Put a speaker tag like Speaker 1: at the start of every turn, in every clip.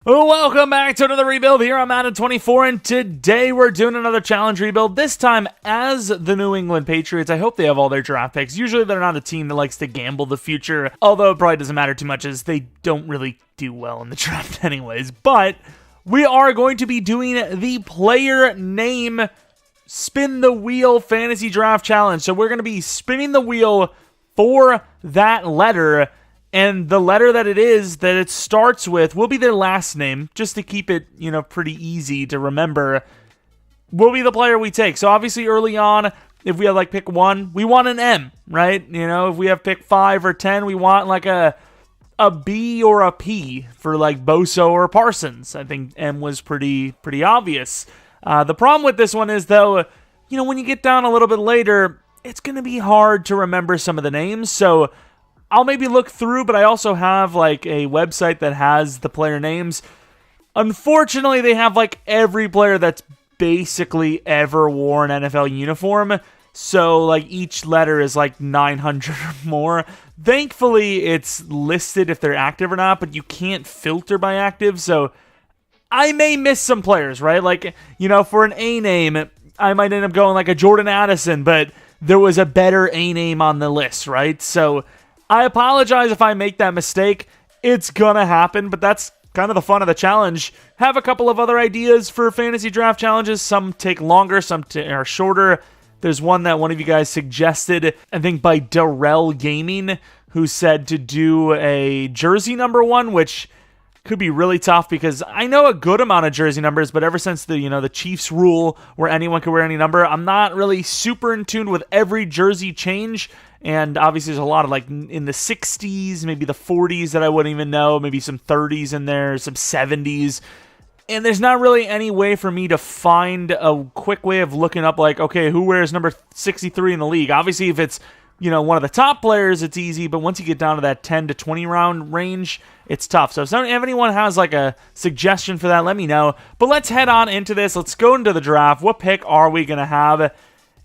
Speaker 1: Welcome back to another rebuild here on Madden 24, and today we're doing another challenge rebuild, this time as the New England Patriots. I hope they have all their draft picks. Usually they're not a team that likes to gamble the future, although it probably doesn't matter too much as they don't really do well in the draft anyways. But we are going to be doing the player name spin the wheel fantasy draft challenge. So we're going to be spinning the wheel for that letter, and the letter that it starts with will be their last name, just to keep it, pretty easy to remember, will be the player we take. So obviously early on, if we have pick 1, we want an M, right? If we have pick 5 or 10, we want a B or a P for Boso or Parsons. I think M was pretty obvious. The problem with this one is, though, when you get down a little bit later, it's going to be hard to remember some of the names. So I'll maybe look through, but I also have a website that has the player names. Unfortunately, they have every player that's basically ever worn an NFL uniform. So each letter is 900 or more. Thankfully, it's listed if they're active or not, but you can't filter by active. So I may miss some players, right? For an A name, I might end up going a Jordan Addison, but there was a better A name on the list, right? So I apologize if I make that mistake. It's gonna happen, but that's kind of the fun of the challenge. Have a couple of other ideas for fantasy draft challenges. Some take longer, some are shorter. There's one that one of you guys suggested, I think by Darrell Gaming, who said to do a jersey number one, which could be really tough because I know a good amount of jersey numbers, but ever since the Chiefs rule where anyone can wear any number, I'm not really super in tune with every jersey change. And obviously there's a lot of in the 60s, maybe the 40s that I wouldn't even know, maybe some 30s in there, some 70s. And there's not really any way for me to find a quick way of looking up okay, who wears number 63 in the league? Obviously if it's, one of the top players, it's easy, but once you get down to that 10 to 20 round range, it's tough. So if anyone has a suggestion for that, let me know. But let's head on into this. Let's go into the draft. What pick are we going to have?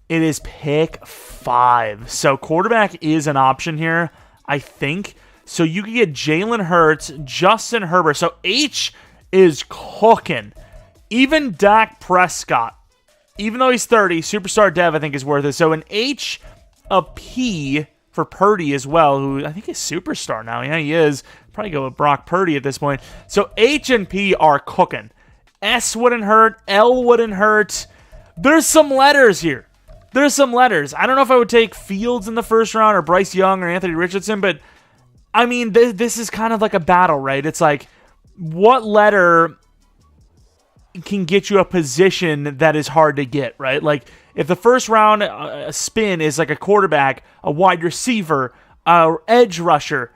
Speaker 1: It is pick 5. So quarterback is an option here, I think. So you can get Jalen Hurts, Justin Herbert. So H is cooking. Even Dak Prescott, even though he's 30, superstar dev I think is worth it. So an H, a P for Purdy as well, who I think is superstar now. Yeah, he is. Probably go with Brock Purdy at this point. So H and P are cooking. S wouldn't hurt. L wouldn't hurt. There's some letters here. There's some letters. I don't know if I would take Fields in the first round or Bryce Young or Anthony Richardson, but I mean, this is kind of like a battle, right? It's what letter can get you a position that is hard to get, right? If the first round spin is a quarterback, a wide receiver, a edge rusher,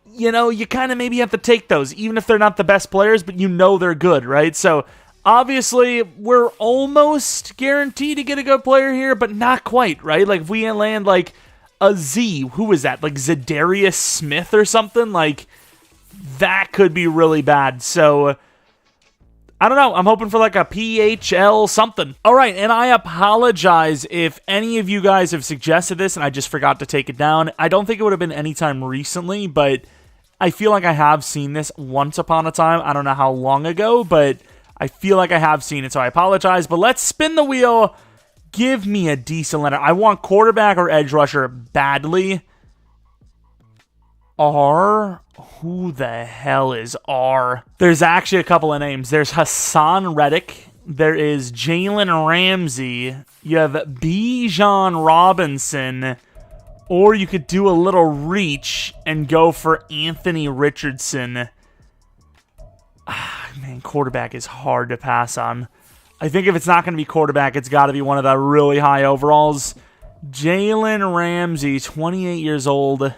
Speaker 1: you kind of maybe have to take those, even if they're not the best players, but they're good, right? So obviously, we're almost guaranteed to get a good player here, but not quite, right? If we land a Z, who is that? Zadarius Smith or something? That could be really bad. So I don't know. I'm hoping for a PHL something. All right, and I apologize if any of you guys have suggested this and I just forgot to take it down. I don't think it would have been any time recently, but I feel like I have seen this once upon a time. I don't know how long ago, but I feel like I have seen it, so I apologize. But let's spin the wheel. Give me a decent letter. I want quarterback or edge rusher badly. R? Who the hell is R? There's actually a couple of names. There's Hassan Reddick. There is Jalen Ramsey. You have Bijan Robinson. Or you could do a little reach and go for Anthony Richardson. Man, quarterback is hard to pass on. I think if it's not going to be quarterback, it's got to be one of the really high overalls. Jalen Ramsey, 28 years old.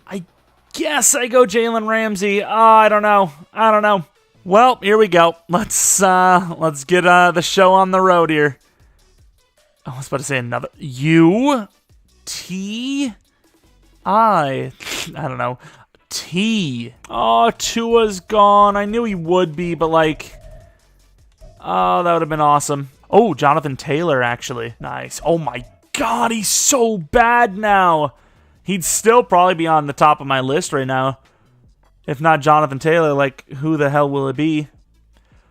Speaker 1: I guess I go Jalen Ramsey. I don't know. Well, here we go. Let's get the show on the road here. I was about to say another U T I. I don't know. T. Oh, Tua's gone. I knew he would be, but oh, that would have been awesome. Oh, Jonathan Taylor, actually. Nice. Oh my God, he's so bad now. He'd still probably be on the top of my list right now. If not Jonathan Taylor, like, who the hell will it be?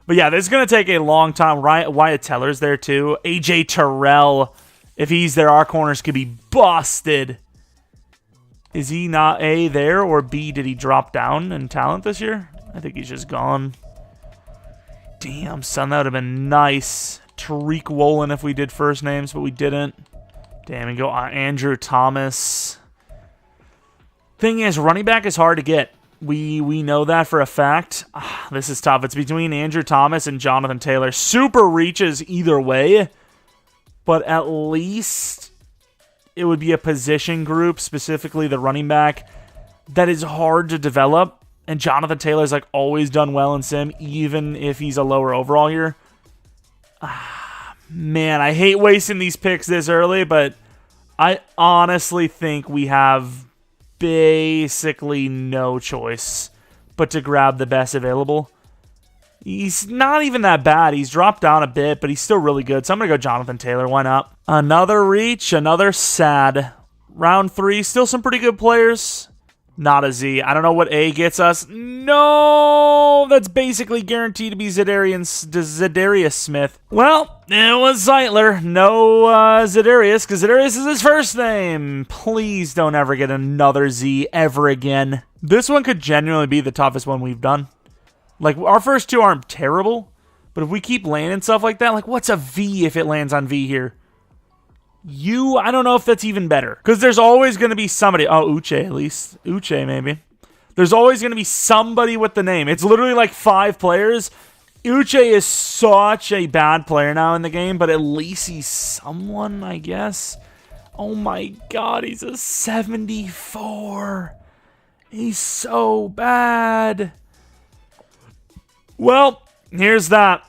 Speaker 1: But yeah, this is going to take a long time. Wyatt Teller's there too. AJ Terrell, if he's there, our corners could be busted. Is he not A there, or B, did he drop down in talent this year? I think he's just gone. Damn, son, that would have been nice. Tariq Woolen if we did first names, but we didn't. Damn, and go Andrew Thomas. Thing is, running back is hard to get. We know that for a fact. This is tough. It's between Andrew Thomas and Jonathan Taylor. Super reaches either way, but at least it would be a position group, specifically the running back, that is hard to develop. And Jonathan Taylor's like always done well in sim, even if he's a lower overall here. Man, I hate wasting these picks this early, but I honestly think we have basically no choice but to grab the best available. He's not even that bad. He's dropped down a bit, but he's still really good. So I'm going to go Jonathan Taylor. Why not? Another reach, another sad. Round 3, still some pretty good players. Not a Z. I don't know what A gets us. No! That's basically guaranteed to be Zadarius Smith. Well, it was Zeitler. No Zadarius, because Zadarius is his first name. Please don't ever get another Z ever again. This one could genuinely be the toughest one we've done. Like, our first two aren't terrible, but if we keep landing stuff like that, like, what's a V if it lands on V here? I don't know if that's even better. Because there's always going to be somebody. Oh, Uche, at least. Uche, maybe. There's always going to be somebody with the name. It's literally like 5 players. Uche is such a bad player now in the game, but at least he's someone, I guess. Oh my god, he's a 74. He's so bad. Well, here's that.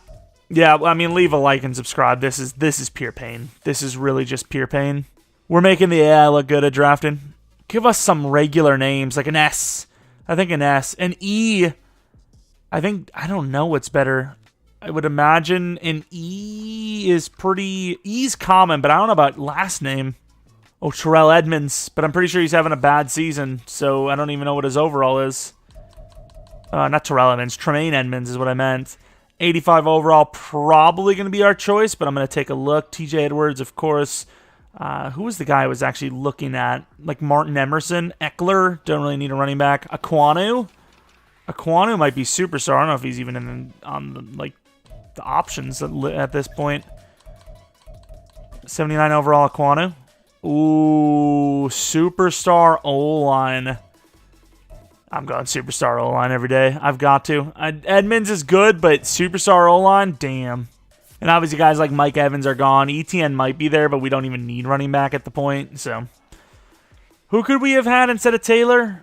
Speaker 1: Yeah, I mean, leave a like and subscribe. This is pure pain. This is really just pure pain. We're making the AI look good at drafting. Give us some regular names, like an S. I think an S. An E. I don't know what's better. I would imagine an E is pretty... E's common, but I don't know about last name. Oh, Terrell Edmonds. But I'm pretty sure he's having a bad season, so I don't even know what his overall is. Not Terrell Edmonds. Tremaine Edmonds is what I meant. 85 overall, probably going to be our choice, but I'm going to take a look. TJ Edwards, of course. Who was the guy I was actually looking at? Like Martin Emerson, Eckler. Don't really need a running back. Aquanu. Aquanu might be superstar. I don't know if he's even on the options at this point. 79 overall, Aquanu. Ooh, superstar O-line. I'm going superstar O-line every day. I've got to. Edmonds is good, but superstar O-line, damn. And obviously guys like Mike Evans are gone. ETN might be there, but we don't even need running back at the point. So, who could we have had instead of Taylor?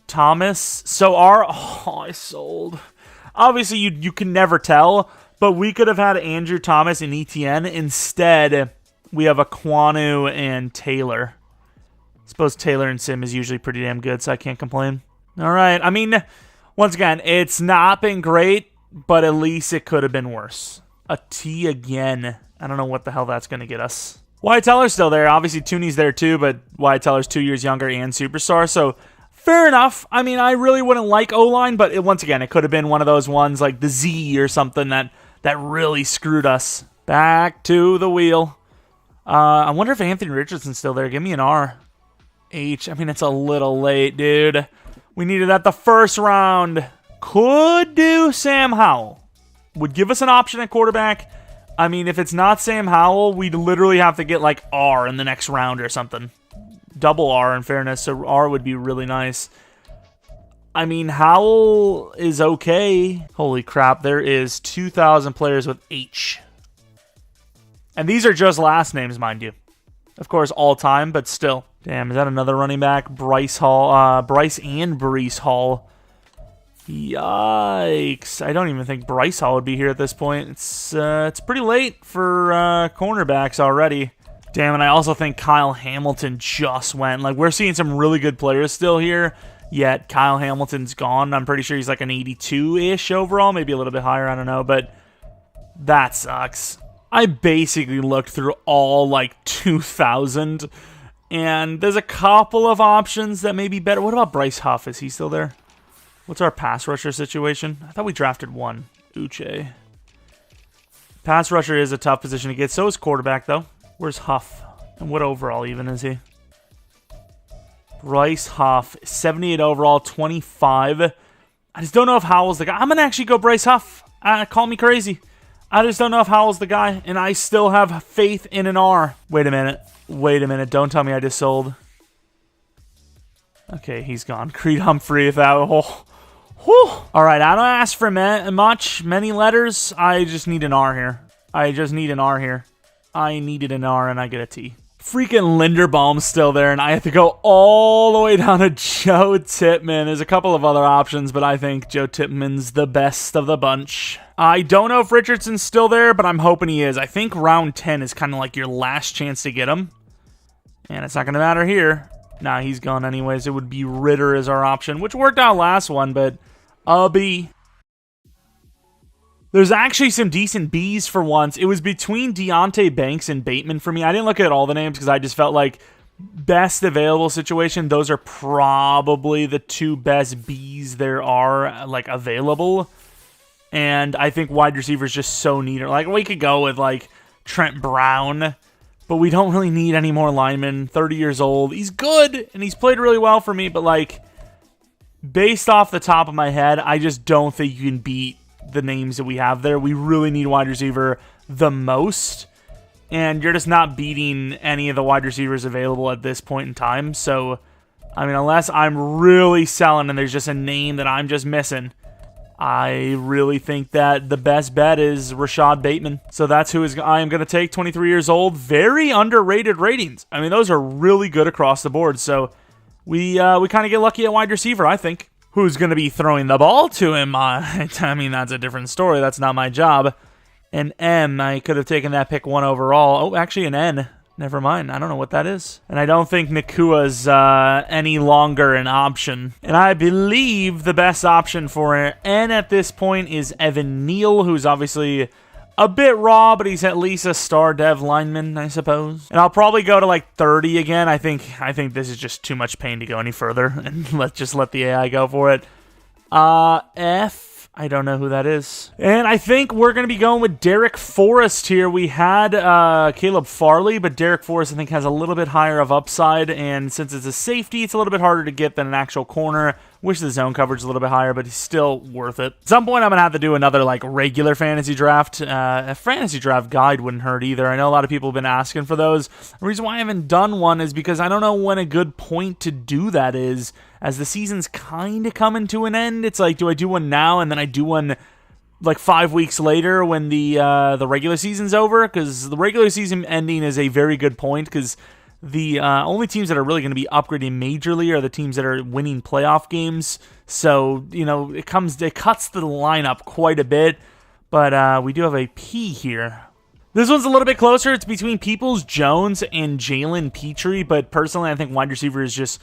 Speaker 1: Thomas. So I sold. Obviously, you can never tell, but we could have had Andrew Thomas and ETN. Instead, we have Aquanu and Taylor. I suppose Taylor and Sim is usually pretty damn good, so I can't complain. All right. I mean, once again, it's not been great, but at least it could have been worse. A T again. I don't know what the hell that's going to get us. Wyatt Teller's still there. Obviously, Tooney's there too, but Wyatt Teller's 2 years younger and superstar, so fair enough. I mean, I really wouldn't like O-line, but once again, it could have been one of those ones like the Z or something that really screwed us. Back to the wheel. I wonder if Anthony Richardson's still there. Give me an R. H. I mean, it's a little late, dude. We needed that the first round. Could do Sam Howell. Would give us an option at quarterback. I mean, if it's not Sam Howell, we'd literally have to get like R in the next round or something. Double R in fairness, so R would be really nice. I mean, Howell is okay. Holy crap, there is 2,000 players with H. And these are just last names, mind you. Of course, all time, but still. Damn, is that another running back? Bryce Hall. Bryce and Breece Hall. Yikes. I don't even think Bryce Hall would be here at this point. It's pretty late for cornerbacks already. Damn, and I also think Kyle Hamilton just went. Like, we're seeing some really good players still here, yet Kyle Hamilton's gone. I'm pretty sure he's like an 82-ish overall, maybe a little bit higher, I don't know, but that sucks. I basically looked through all like 2,000, and there's a couple of options that may be better. What about Bryce Huff? Is he still there? What's our pass rusher situation? I thought we drafted one. Uche. Pass rusher is a tough position to get. So is quarterback, though. Where's Huff? And what overall even is he? Bryce Huff. 78 overall, 25. I just don't know if Howell's the guy. I'm going to actually go Bryce Huff. Call me crazy. I just don't know if Howell's the guy. And I still have faith in an R. Wait a minute. Wait a minute. Don't tell me I just sold. Okay, he's gone. Creed Humphrey. If that... Oh. Whew. All right, I don't ask for many letters. I just need an R here. I just need an R here. I needed an R, and I get a T. Freaking Linderbaum's still there, and I have to go all the way down to Joe Tippmann. There's a couple of other options, but I think Joe Tippmann's the best of the bunch. I don't know if Richardson's still there, but I'm hoping he is. I think round 10 is kind of like your last chance to get him, and it's not going to matter here. Nah, he's gone anyways. It would be Ritter as our option, which worked out last one, but a B. There's actually some decent Bs for once. It was between Deontay Banks and Bateman for me. I didn't look at all the names because I just felt like best available situation. Those are probably the two best Bs there are like available. And I think wide receiver is just so needed. Like we could go with like Trent Brown, but we don't really need any more linemen. 30 years old. He's good and he's played really well for me, but like based off the top of my head, I just don't think you can beat the names that we have there. We really need wide receiver the most, and you're just not beating any of the wide receivers available at this point in time. So, I mean, unless I'm really selling and there's just a name that I'm just missing, I really think that the best bet is Rashad Bateman. So that's who I am going to take, 23 years old. Very underrated ratings. I mean, those are really good across the board. So we kind of get lucky at wide receiver, I think. Who's going to be throwing the ball to him? I mean, that's a different story. That's not my job. An M, I could have taken that pick 1 overall. Oh, actually an N. Never mind. I don't know what that is. And I don't think Nakua's any longer an option. And I believe the best option for an N at this point is Evan Neal, who's obviously a bit raw, but he's at least a star dev lineman, I suppose. And I'll probably go to like 30 again. I think this is just too much pain to go any further, and let's just let the AI go for it. F. I don't know who that is. And I think we're going to be going with Derek Forrest here. We had Caleb Farley, but Derek Forrest I think has a little bit higher of upside, and since it's a safety, it's a little bit harder to get than an actual corner. Wish the zone coverage is a little bit higher, but he's still worth it. At some point, I'm going to have to do another like regular fantasy draft. A fantasy draft guide wouldn't hurt either. I know a lot of people have been asking for those. The reason why I haven't done one is because I don't know when a good point to do that is. As the season's kind of coming to an end, it's like, do I do one now and then I do one like 5 weeks later when the regular season's over? Because the regular season ending is a very good point because the only teams that are really going to be upgrading majorly are the teams that are winning playoff games. So, you know, it cuts the lineup quite a bit, but we do have a P here. This one's a little bit closer. It's between Peoples-Jones and Jalen Petrie, but personally I think wide receiver is just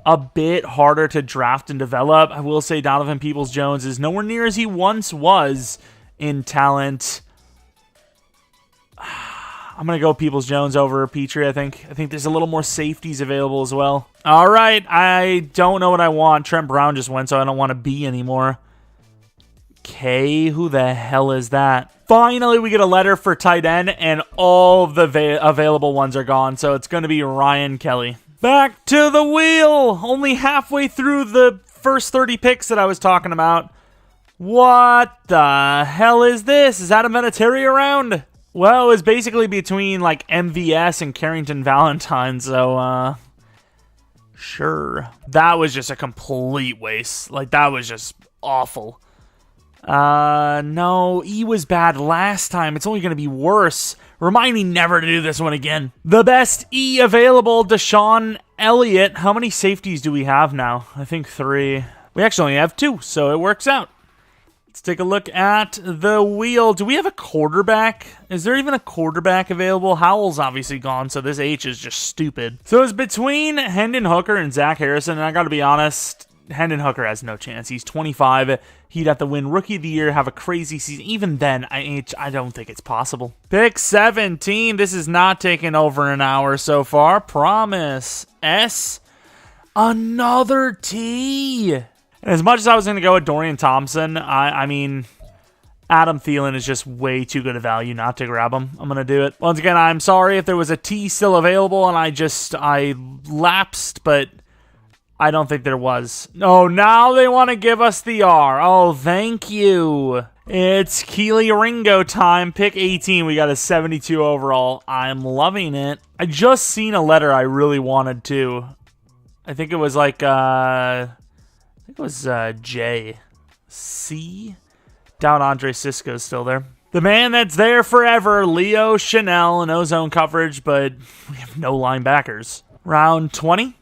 Speaker 1: a bit harder to draft and develop. I will say Donovan Peoples-Jones is nowhere near as he once was in talent. I'm going to go Peoples-Jones over Petrie, I think. I think there's a little more safeties available as well. All right, I don't know what I want. Trent Brown just went, so I don't want a B anymore. K, who the hell is that? Finally, we get a letter for tight end, and all of the available ones are gone, so it's going to be Ryan Kelly. Back to the wheel! Only halfway through the first 30 picks that I was talking about. What the hell is this? Is Adam Vinatieri around? Well, it was basically between like MVS and Carrington Valentine, so sure. That was just a complete waste. Like, that was just awful. No, E was bad last time. It's only going to be worse. Remind me never to do this one again. The best E available, Deshaun Elliott. How many safeties do we have now? I think 3. We actually only have 2, so it works out. Let's take a look at the wheel. Do we have a quarterback? Is there even a quarterback available? Howell's obviously gone, so this H is just stupid. So it's between Hendon Hooker and Zach Harrison, and I got to be honest, Hendon Hooker has no chance. He's 25. He'd have to win Rookie of the Year, have a crazy season. Even then, I don't think it's possible. Pick 17. This is not taking over an hour so far. Promise. S. Another T. And As much as I was going to go with Dorian Thompson, I mean, Adam Thielen is just way too good a value not to grab him. I'm going to do it. Once again, I'm sorry if there was a T still available and I lapsed, but I don't think there was. Oh, now they want to give us the R. Oh, thank you. It's Keely Ringo time. Pick 18. We got a 72 overall. I'm loving it. I just seen a letter I really wanted to. I think it was like, J. C? Doubt Andre Sisco's still there. The man that's there forever, Leo Chanel, in ozone coverage, but we have no linebackers. Round 20.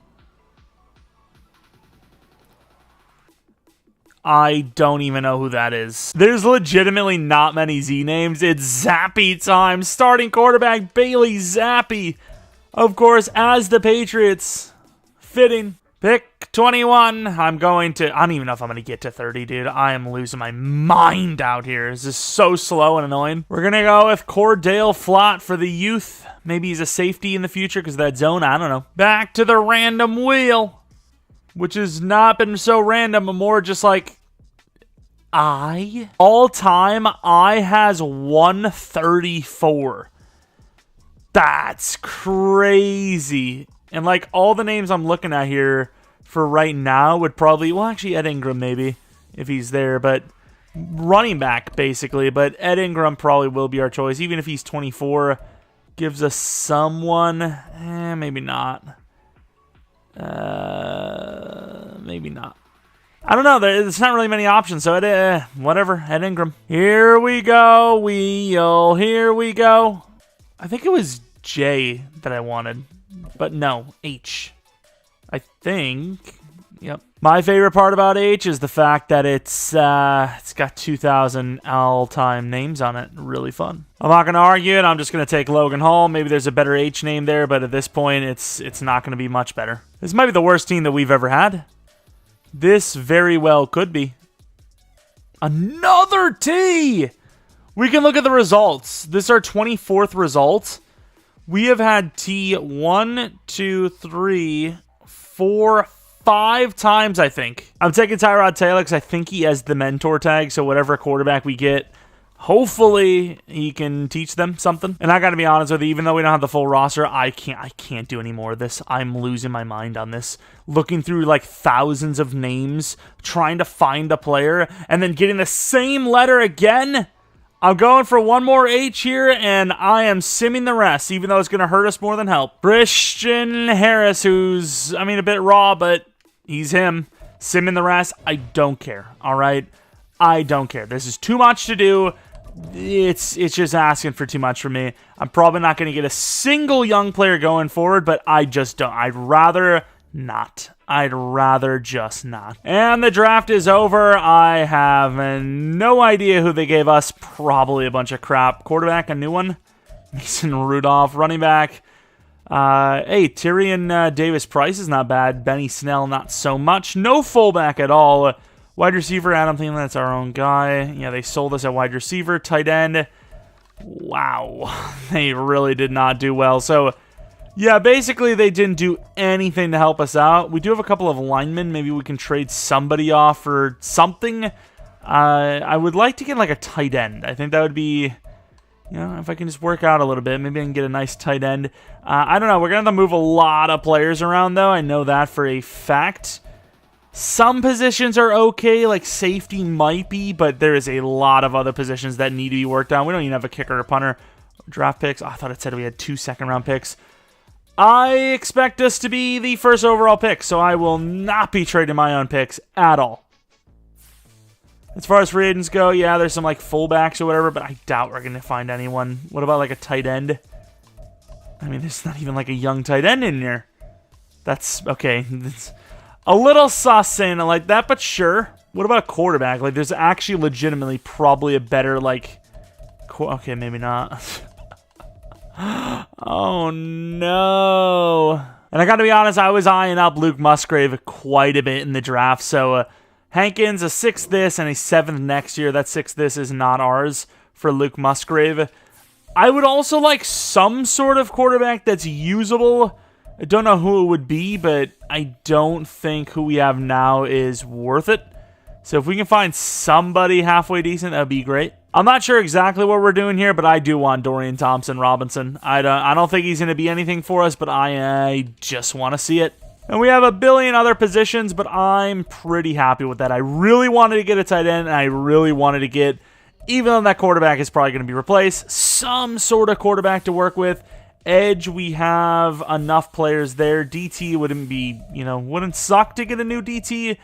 Speaker 1: I don't even know who that is. There's legitimately not many Z names. It's Zappy time. Starting quarterback, Bailey Zappy. Of course, as the Patriots. Fitting. Pick 21. I don't even know if I'm going to get to 30, dude. I am losing my mind out here. This is so slow and annoying. We're going to go with Cordale Flott for the youth. Maybe he's a safety in the future because of that zone. I don't know. Back to the random wheel, which has not been so random, but more just like all time, I has 134. That's crazy. And like all the names I'm looking at here for right now would probably, well, actually Ed Ingram maybe if he's there, but running back basically. But Ed Ingram probably will be our choice, even if he's 24. Gives us someone, maybe not. Maybe not. I don't know. There's not really many options, so whatever. Ed Ingram. Here we go. Here we go. I think it was J that I wanted. But no, H. I think. Yep. My favorite part about H is the fact that it's got 2,000 all-time names on it. Really fun. I'm not going to argue it. I'm just going to take Logan Hall. Maybe there's a better H name there, but at this point, it's not going to be much better. This might be the worst team that we've ever had. This very well could be. Another T! We can look at the results. This is our 24th result. We have had T 1, 2, 3, 4, 5 times, I think. I'm taking Tyrod Taylor because I think he has the mentor tag, so whatever quarterback we get, hopefully he can teach them something. And I got to be honest with you, even though we don't have the full roster, I can't do any more of this. I'm losing my mind on this. Looking through like thousands of names, trying to find a player, and then getting the same letter again. I'm going for one more H here, and I am simming the rest, even though it's going to hurt us more than help. Christian Harris, who's, I mean, a bit raw, but he's him. Simming the rest. I don't care, all right? I don't care. This is too much to do. It's just asking for too much from me. I'm probably not going to get a single young player going forward, but I just don't. I'd rather not. I'd rather just not. And the draft is over. I have no idea who they gave us. Probably a bunch of crap. Quarterback, a new one. Mason Rudolph. Running back. Hey, Tyrion Davis-Price is not bad. Benny Snell, not so much. No fullback at all. Wide receiver, Adam Thielen, that's our own guy. Yeah, they sold us at wide receiver. Tight end. Wow. They really did not do well. So, yeah, basically they didn't do anything to help us out. We do have a couple of linemen. Maybe we can trade somebody off for something. I would like to get like a tight end. I think that would be, you know, if I can just work out a little bit, maybe I can get a nice tight end. I don't know. We're going to have to move a lot of players around, though. I know that for a fact. Some positions are okay, like safety might be, but there is a lot of other positions that need to be worked on. We don't even have a kicker or punter. Draft picks. Oh, I thought it said we had 2 second-round picks. I expect us to be the first overall pick, so I will not be trading my own picks at all. As far as free agents go, yeah, there's some like fullbacks or whatever, but I doubt we're going to find anyone. What about like a tight end? I mean, there's not even like a young tight end in here. That's okay. That's a little sus saying it like that, but sure. What about a quarterback? Like, there's actually legitimately probably a better, like... Okay, maybe not. Oh, no. And I gotta be honest, I was eyeing up Luke Musgrave quite a bit in the draft, so Hankins, a 6th this and a 7th next year. That 6th this is not ours for Luke Musgrave. I would also like some sort of quarterback that's usable. I don't know who it would be, but I don't think who we have now is worth it. So if we can find somebody halfway decent, that would be great. I'm not sure exactly what we're doing here, but I do want Dorian Thompson-Robinson. I don't think he's going to be anything for us, but I just want to see it. And we have a billion other positions, but I'm pretty happy with that. I really wanted to get a tight end, and I really wanted to get, even though that quarterback is probably going to be replaced, some sort of quarterback to work with. Edge, we have enough players there. DT wouldn't suck to get a new DT.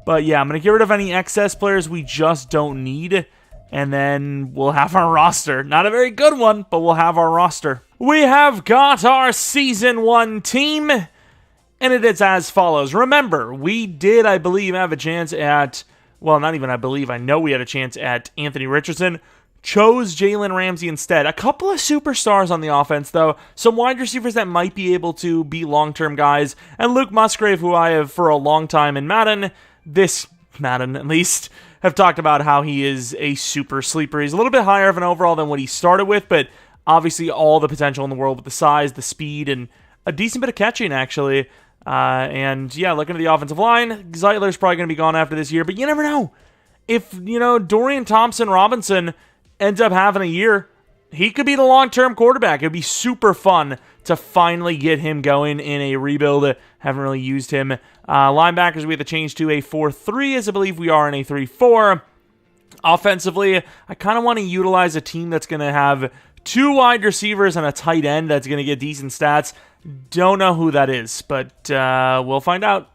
Speaker 1: But yeah, I'm going to get rid of any excess players we just don't need. And then we'll have our roster. Not a very good one, but we'll have our roster. We have got our Season 1 team. And it is as follows. Remember, we did, I believe, have a chance at... Well, not even I believe. I know we had a chance at Anthony Richardson. Chose Jalen Ramsey instead. A couple of superstars on the offense, though. Some wide receivers that might be able to be long-term guys. And Luke Musgrave, who I have for a long time in Madden... This Madden, at least, have talked about how he is a super sleeper. He's a little bit higher of an overall than what he started with, but obviously all the potential in the world with the size, the speed, and a decent bit of catching, actually. And yeah, looking at the offensive line, Zeitler's probably going to be gone after this year, but you never know. If, Dorian Thompson-Robinson ends up having a year, he could be the long-term quarterback. It would be super fun to finally get him going in a rebuild. Haven't really used him. Linebackers, we have to change to a 4-3, as I believe we are in a 3-4. Offensively, I kind of want to utilize a team that's going to have 2 wide receivers and a tight end that's going to get decent stats. Don't know who that is, but we'll find out,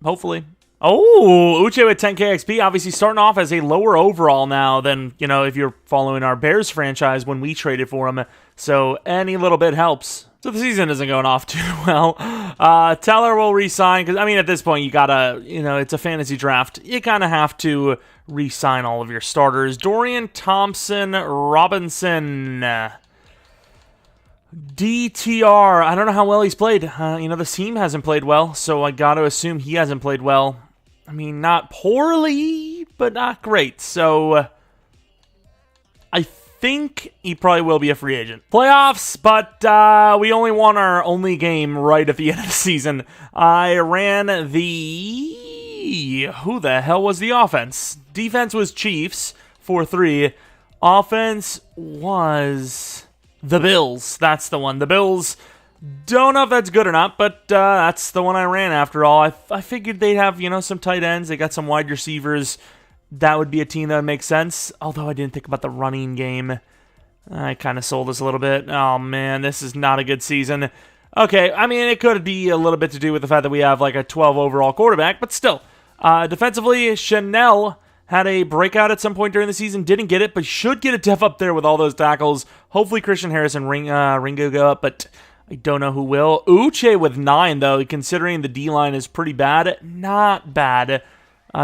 Speaker 1: hopefully. Oh, Uche with 10k XP, obviously starting off as a lower overall now than, if you're following our Bears franchise when we traded for him. So any little bit helps. So the season isn't going off too well. Teller will re-sign, because, at this point, you gotta, it's a fantasy draft. You kind of have to re-sign all of your starters. Dorian Thompson-Robinson. DTR, I don't know how well he's played. The team hasn't played well, so I got to assume he hasn't played well. Not poorly, but not great. So I think he probably will be a free agent. Playoffs, but we only won our only game right at the end of the season. I ran who the hell was the offense? Defense was Chiefs, 4-3. Offense was... the Bills. That's the one. The Bills, don't know if that's good or not, but that's the one I ran after all. I figured they'd have, some tight ends. They got some wide receivers. That would be a team that would make sense. Although I didn't think about the running game. I kind of sold us a little bit. Oh, man, this is not a good season. Okay, it could be a little bit to do with the fact that we have like a 12 overall quarterback, but still. Defensively, Chanel had a breakout at some point during the season. Didn't get it, but should get a def up there with all those tackles. Hopefully Christian Harris and Ringo go up, but I don't know who will. Uche with 9, though, considering the D-line is pretty bad. Not bad.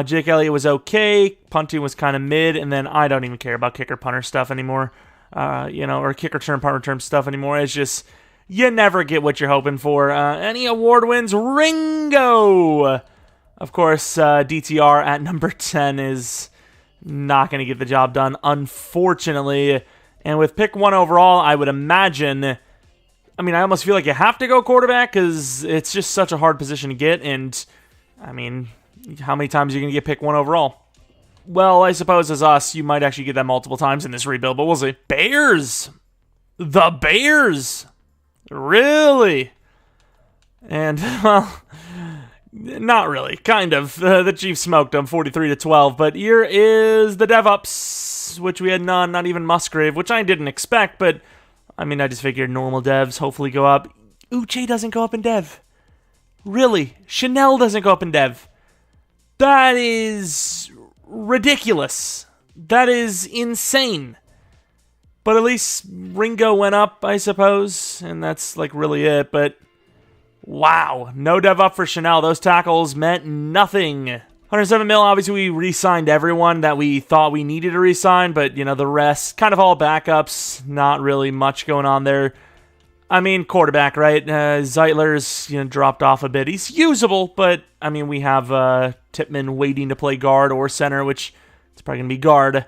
Speaker 1: Jake Elliott was okay. Punting was kind of mid, and then I don't even care about kicker-punter stuff anymore. Or kicker-turn, punt-return stuff anymore. It's just, you never get what you're hoping for. Any award wins? Ringo! Of course, DTR at number 10 is not going to get the job done, unfortunately. And with pick 1 overall, I would imagine... I almost feel like you have to go quarterback because it's just such a hard position to get. And, how many times are you going to get pick 1 overall? Well, I suppose as us, you might actually get that multiple times in this rebuild, but we'll see. Bears! The Bears! Really? And, well... not really. Kind of. The Chiefs smoked them 43-12. But here is the dev-ups, which we had none, not even Musgrave, which I didn't expect. But, I just figured normal devs hopefully go up. Uche doesn't go up in dev. Really? Chanel doesn't go up in dev. That is ridiculous. That is insane. But at least Ringo went up, I suppose. And that's, really it. But... wow, no dev up for Chanel. Those tackles meant nothing. 107 mil, obviously we re-signed everyone that we thought we needed to re-sign, but, the rest, kind of all backups, not really much going on there. Quarterback, right? Zeitler's, dropped off a bit. He's usable, but, we have Tippmann waiting to play guard or center, which it's probably going to be guard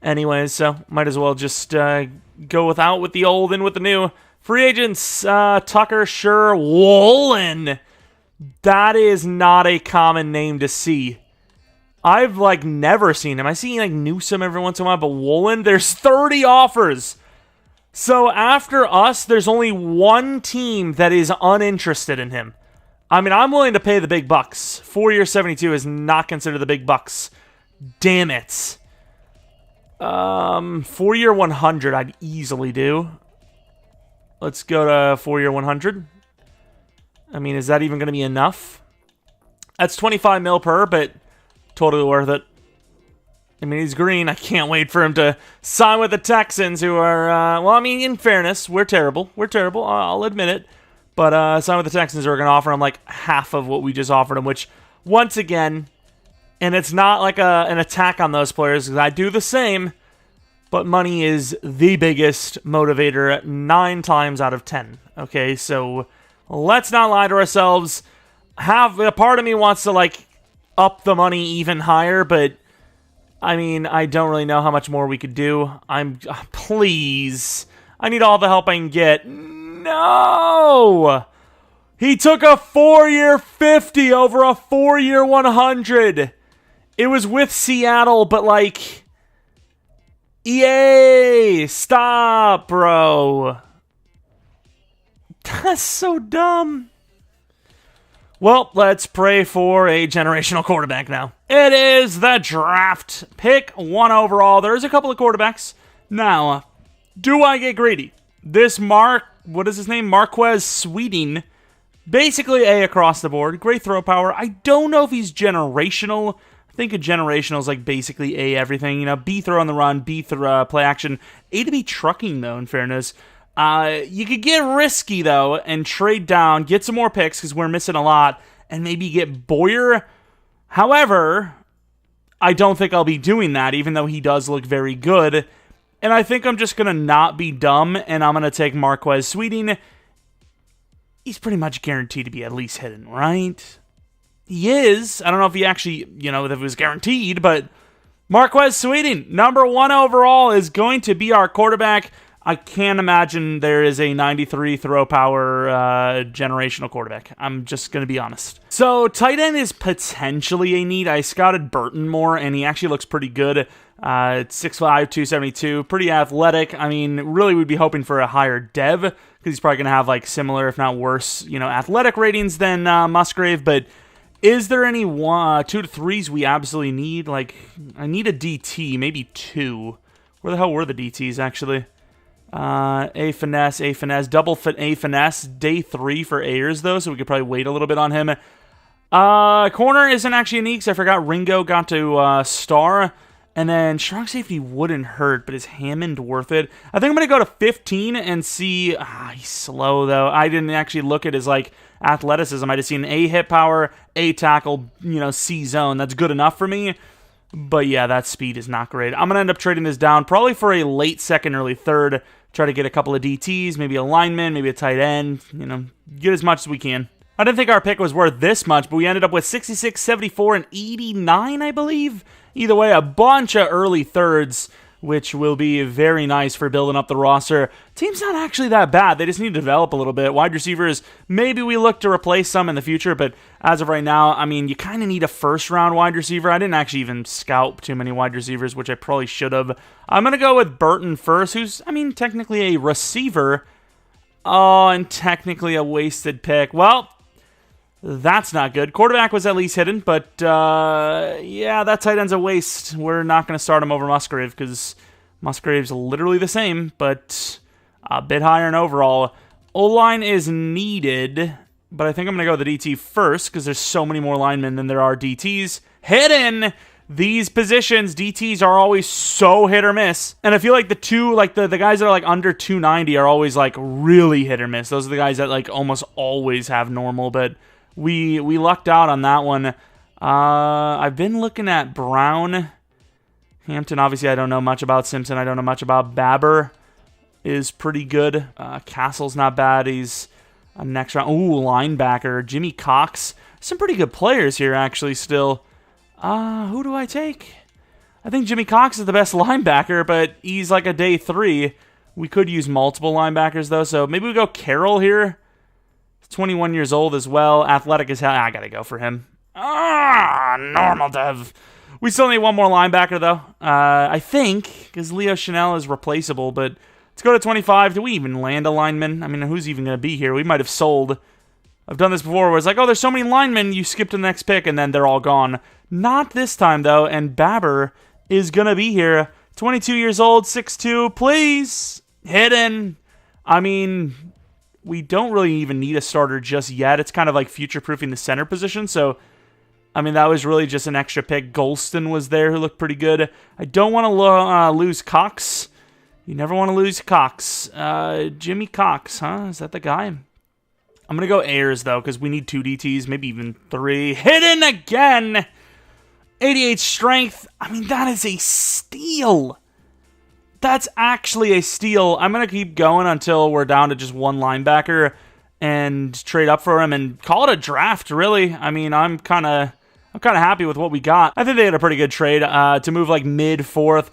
Speaker 1: anyways, so might as well just go with the old and with the new. Free agents, Tucker, Sure, Woolen. That is not a common name to see. I've, like, never seen him. I see, like, Newsom every once in a while, but Woolen, there's 30 offers. So after us, there's only one team that is uninterested in him. I mean, I'm willing to pay the big bucks. 4-year 72 is not considered the big bucks. Damn it. 4-year 100 I'd easily do. Let's go to 4-year 100. I mean, is that even going to be enough? That's 25 mil per, but totally worth it. I mean, he's green. I can't wait for him to sign with the Texans, who are, well, I mean, in fairness, we're terrible. We're terrible. I'll admit it. But sign with the Texans who are going to offer him, like, half of what we just offered him, which, once again, and it's not like an attack on those players, because I do the same, but money is the biggest motivator 9 times out of 10. Okay, so let's not lie to ourselves. A part of me wants to, like, up the money even higher, but I mean, I don't really know how much more we could do. Please. I need all the help I can get. No! He took a 4-year 50 over a 4-year 100. It was with Seattle, but like, EA, stop, bro. That's so dumb. Well, let's pray for a generational quarterback now. It is the draft. Pick 1 overall. There's a couple of quarterbacks. Now, do I get greedy? This what is his name? Marquez Sweeting. Basically A across the board. Great throw power. I don't know if he's generational. I think a generational is like basically A everything. You know, B throw on the run, B throw play action. A to B trucking, though, in fairness. You could get risky, though, and trade down, get some more picks, because we're missing a lot, and maybe get Boyer. However, I don't think I'll be doing that, even though he does look very good. And I think I'm just going to not be dumb, and I'm going to take Marquez Sweeting. He's pretty much guaranteed to be at least hidden, right? He is. I don't know if he actually, if it was guaranteed, but Marquez Sweeting, number 1 overall, is going to be our quarterback. I can't imagine there is a 93 throw power generational quarterback. I'm just going to be honest. So tight end is potentially a need. I scouted Burton more, and he actually looks pretty good. 6'5", 272, pretty athletic. I mean, really we'd be hoping for a higher dev, because he's probably going to have like similar, if not worse, athletic ratings than Musgrave. But is there any 2 to 3s we absolutely need? Like, I need a DT, maybe 2. Where the hell were the DTs, actually? A finesse, double fit A finesse, day 3 for Ayers though, so we could probably wait a little bit on him. Corner isn't actually a need, because I forgot Ringo got to star, and then strong safety wouldn't hurt, but is Hammond worth it? I think I'm going to go to 15 and see, he's slow though. I didn't actually look at his like athleticism. I just seen A hit power, A tackle, C zone. That's good enough for me. But yeah, that speed is not great. I'm going to end up trading this down probably for a late second, early third. Try to get a couple of DTs, maybe a lineman, maybe a tight end. Get as much as we can. I didn't think our pick was worth this much, but we ended up with 66, 74, and 89, I believe. Either way, a bunch of early thirds, which will be very nice for building up the roster. Team's not actually that bad. They just need to develop a little bit. Wide receivers, maybe we look to replace some in the future, but as of right now, I mean, you kind of need a first-round wide receiver. I didn't actually even scout too many wide receivers, which I probably should have. I'm going to go with Burton first, who's, I mean, technically a receiver. Oh, and technically a wasted pick. Well, that's not good. Quarterback was at least hidden, but yeah, that tight end's a waste. We're not going to start him over Musgrave, because Musgrave's literally the same, but a bit higher in overall. O-line is needed, but I think I'm going to go with the DT first, because there's so many more linemen than there are DTs. Hidden! These positions, DTs are always so hit or miss. And I feel like the guys that are like under 290 are always like really hit or miss. Those are the guys that like almost always have normal, but we lucked out on that one. I've been looking at Brown. Hampton, obviously I don't know much about. Simpson, I don't know much about. Babber is pretty good. Castle's not bad. He's a next round. Ooh, linebacker. Jimmy Cox. Some pretty good players here actually still. Who do I take? I think Jimmy Cox is the best linebacker, but he's like a day 3. We could use multiple linebackers, though, so maybe we go Carroll here. He's 21 years old as well. Athletic as hell. I gotta go for him. Normal dev. We still need one more linebacker, though. I think, because Leo Chanel is replaceable, but let's go to 25. Do we even land a lineman? I mean, who's even going to be here? We might have sold. I've done this before where it's like, oh, there's so many linemen, you skip to the next pick, and then they're all gone. Not this time, though, and Babber is going to be here. 22 years old, 6'2", please. Hidden. I mean, we don't really even need a starter just yet. It's kind of like future-proofing the center position, so I mean, that was really just an extra pick. Golston was there, who looked pretty good. I don't want to lose Cox. You never want to lose Cox. Jimmy Cox, huh? Is that the guy? I'm going to go Ayers, though, because we need 2 DTs, maybe even 3. Hidden again! 88 strength. I mean, that is a steal. That's actually a steal. I'm going to keep going until we're down to just one linebacker and trade up for him and call it a draft, really. I mean, I'm kind of happy with what we got. I think they had a pretty good trade to move like mid-4th.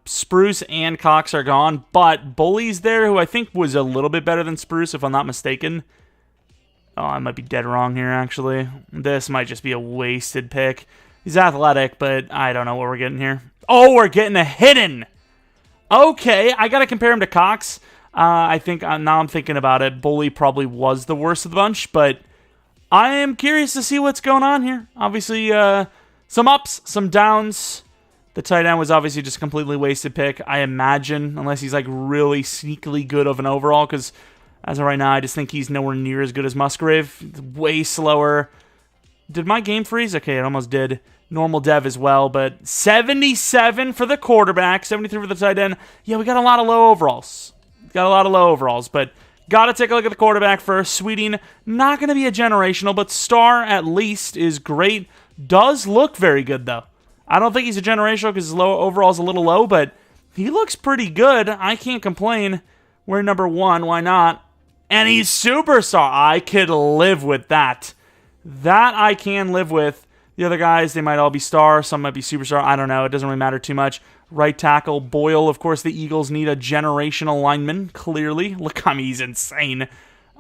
Speaker 1: Spruce and Cox are gone, but Bully's there, who I think was a little bit better than Spruce, if I'm not mistaken. Oh, I might be dead wrong here, actually. This might just be a wasted pick. He's athletic, but I don't know what we're getting here. Oh, we're getting a Hidden! Okay, I got to compare him to Cox. I think, now I'm thinking about it, Bully probably was the worst of the bunch, but I am curious to see what's going on here. Obviously, some ups, some downs. The tight end was obviously just a completely wasted pick, I imagine, unless he's like really sneakily good of an overall, because as of right now, I just think he's nowhere near as good as Musgrave. Way slower. Did my game freeze? Okay, it almost did. Normal dev as well, but 77 for the quarterback, 73 for the tight end. Yeah, we got a lot of low overalls. But got to take a look at the quarterback first. Sweeting, not going to be a generational, but Star at least is great. Does look very good, though. I don't think he's a generational because his low overall's a little low, but he looks pretty good. I can't complain. We're number 1. Why not? And he's superstar. I could live with that. That I can live with. The other guys, they might all be star. Some might be superstar. I don't know. It doesn't really matter too much. Right tackle, Boyle. Of course, the Eagles need a generational lineman, clearly. Look, I mean, he's insane.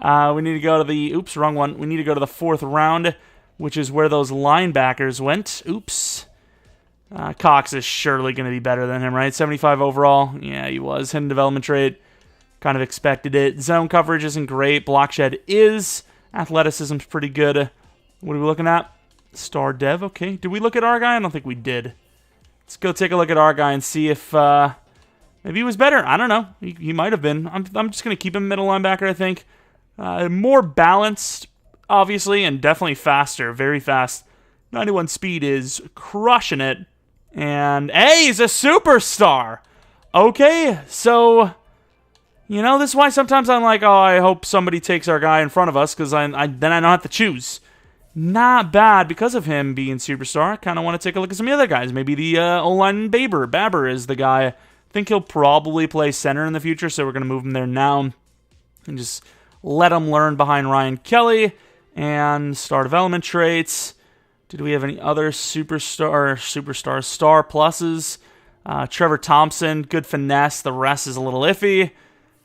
Speaker 1: We need to go to the... Oops, wrong one. We need to go to the 4th round, which is where those linebackers went. Oops. Cox is surely going to be better than him, right? 75 overall. Yeah, he was. Hidden development trait. Kind of expected it. Zone coverage isn't great. Block shed is. Athleticism's pretty good. What are we looking at? Star dev, okay. Did we look at our guy? I don't think we did. Let's go take a look at our guy and see if maybe he was better. I don't know. He might have been. I'm just going to keep him middle linebacker, I think. More balanced, obviously, and definitely faster. Very fast. 91 speed is crushing it. And, hey, he's a superstar! Okay, so... You know, this is why sometimes I'm like, oh, I hope somebody takes our guy in front of us, because then I don't have to choose. Not bad because of him being superstar. I kind of want to take a look at some of the other guys. Maybe the O-line Babber is the guy. I think he'll probably play center in the future, so we're going to move him there now. And just let him learn behind Ryan Kelly. And star development traits. Did we have any other star pluses? Trevor Thompson, good finesse. The rest is a little iffy.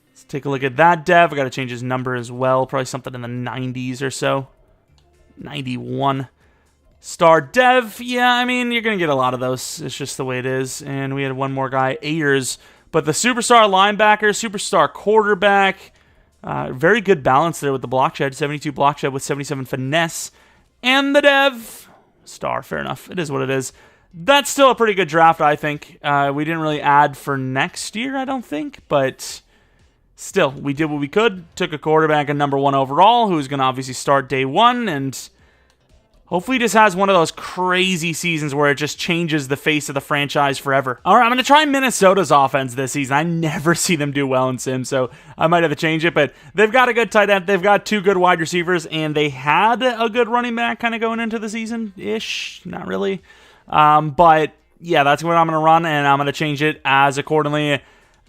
Speaker 1: Let's take a look at that dev. I got to change his number as well. Probably something in the 90s or so. 91. Star dev, yeah, I mean, you're going to get a lot of those. It's just the way it is. And we had one more guy, Ayers. But the superstar linebacker, superstar quarterback, very good balance there with the block shed. 72 block shed with 77 finesse. And the dev, star, fair enough. It is what it is. That's still a pretty good draft, I think. We didn't really add for next year, I don't think, but... Still, we did what we could. Took a quarterback at number 1 overall, who's going to obviously start day 1, and hopefully just has one of those crazy seasons where it just changes the face of the franchise forever. All right, I'm going to try Minnesota's offense this season. I never see them do well in Sim, so I might have to change it, but they've got a good tight end. They've got 2 good wide receivers, and they had a good running back kind of going into the season-ish. Not really. But, yeah, that's what I'm going to run, and I'm going to change it as accordingly.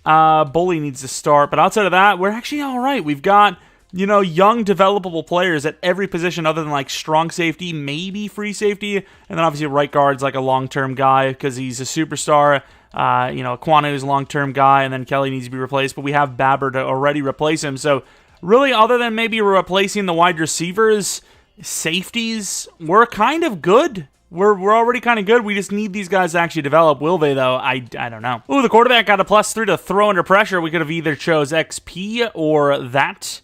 Speaker 1: Bully needs to start, but outside of that, we're actually all right. We've got, you know, young developable players at every position other than like strong safety, maybe free safety, and then obviously right guard's like a long-term guy because he's a superstar. You know, Kwanu is a long-term guy, and then Kelly needs to be replaced, but we have Babber to already replace him. So really, other than maybe replacing the wide receivers, safeties, we're kind of good. We're already kind of good. We just need these guys to actually develop. Will they, though? I don't know. Ooh, the quarterback got a +3 to throw under pressure. We could have either chose XP or that.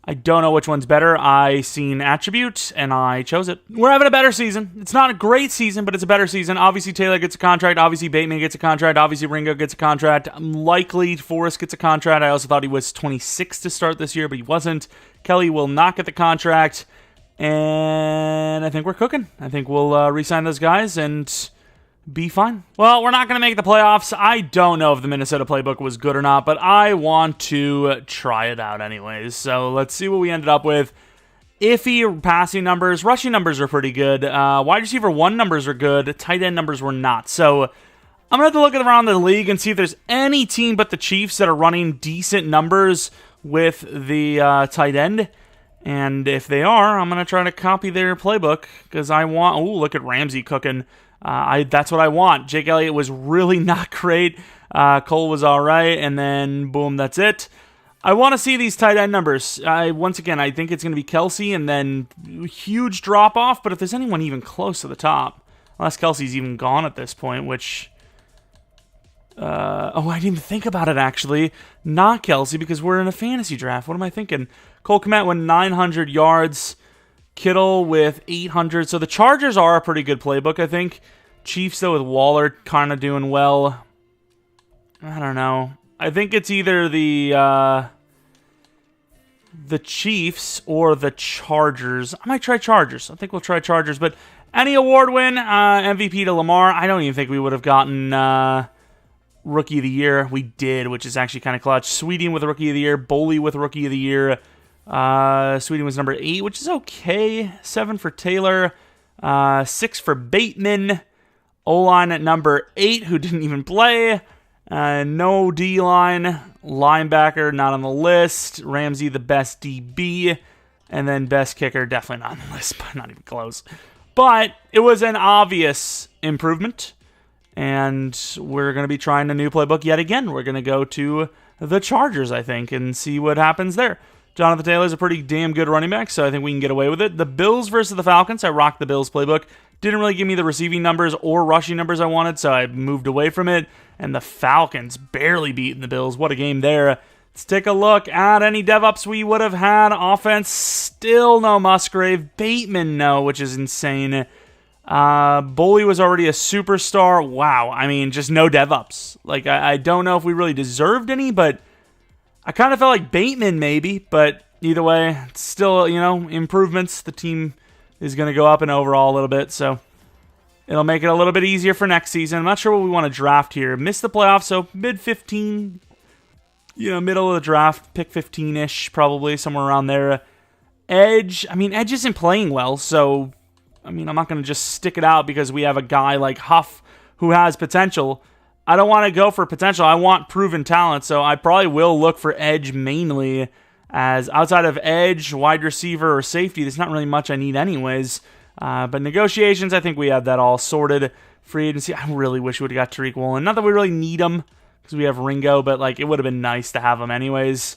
Speaker 1: I don't know which one's better. I seen attribute, and I chose it. We're having a better season. It's not a great season, but it's a better season. Obviously, Taylor gets a contract. Obviously, Bateman gets a contract. Obviously, Ringo gets a contract. Likely, Forrest gets a contract. I also thought he was 26 to start this year, but he wasn't. Kelly will not get the contract. And I think we're cooking. I think we'll re-sign those guys and be fine. Well, we're not going to make the playoffs. I don't know if the Minnesota playbook was good or not, but I want to try it out anyways. So let's see what we ended up with. Iffy passing numbers. Rushing numbers are pretty good. Wide receiver 1 numbers are good. Tight end numbers were not. So I'm going to have to look around the league and see if there's any team but the Chiefs that are running decent numbers with the tight end. And if they are, I'm going to try to copy their playbook because I want... Oh, look at Ramsey cooking. That's what I want. Jake Elliott was really not great. Cole was all right. And then, boom, that's it. I want to see these tight end numbers. Once again, I think it's going to be Kelsey and then huge drop-off. But if there's anyone even close to the top, unless Kelsey's even gone at this point, which... I didn't even think about it, actually. Not Kelsey, because we're in a fantasy draft. What am I thinking? Cole Kmet went 900 yards. Kittle with 800. So the Chargers are a pretty good playbook, I think. Chiefs, though, with Waller kind of doing well. I don't know. I think it's either the Chiefs or the Chargers. I might try Chargers. I think we'll try Chargers. But any award win, MVP to Lamar, I don't even think we would have gotten... Rookie of the Year. We did, which is actually kind of clutch. Sweeting with Rookie of the Year. Boley with Rookie of the Year. Sweeting was number 8, which is okay. 7 for Taylor. 6 for Bateman. O-line at number 8, who didn't even play. No D-line. Linebacker, not on the list. Ramsey, the best DB. And then best kicker, definitely not on the list, but not even close. But it was an obvious improvement. And we're going to be trying a new playbook yet again. We're going to go to the Chargers, I think, and see what happens there. Jonathan Taylor's a pretty damn good running back, so I think we can get away with it. The Bills versus the Falcons, I rocked the Bills playbook. Didn't really give me the receiving numbers or rushing numbers I wanted, so I moved away from it. And the Falcons barely beating the Bills. What a game there. Let's take a look at any dev-ups we would have had. Offense, still no Musgrave. Bateman, no, which is insane. Boley was already a superstar. Wow, I mean, just no dev-ups. Like, I don't know if we really deserved any, but I kind of felt like Bateman maybe. But either way, it's still, improvements. The team is going to go up and overall a little bit, so it'll make it a little bit easier for next season. I'm not sure what we want to draft here. Missed the playoffs, so mid-15, middle of the draft, pick 15-ish, probably, somewhere around there. Edge isn't playing well, so... I'm not going to just stick it out because we have a guy like Huff who has potential. I don't want to go for potential. I want proven talent, so I probably will look for edge mainly, as outside of edge, wide receiver, or safety, there's not really much I need anyways. But negotiations, I think we have that all sorted. Free agency, I really wish we would have got Tariq Woolen. Not that we really need him because we have Ringo, but it would have been nice to have him anyways.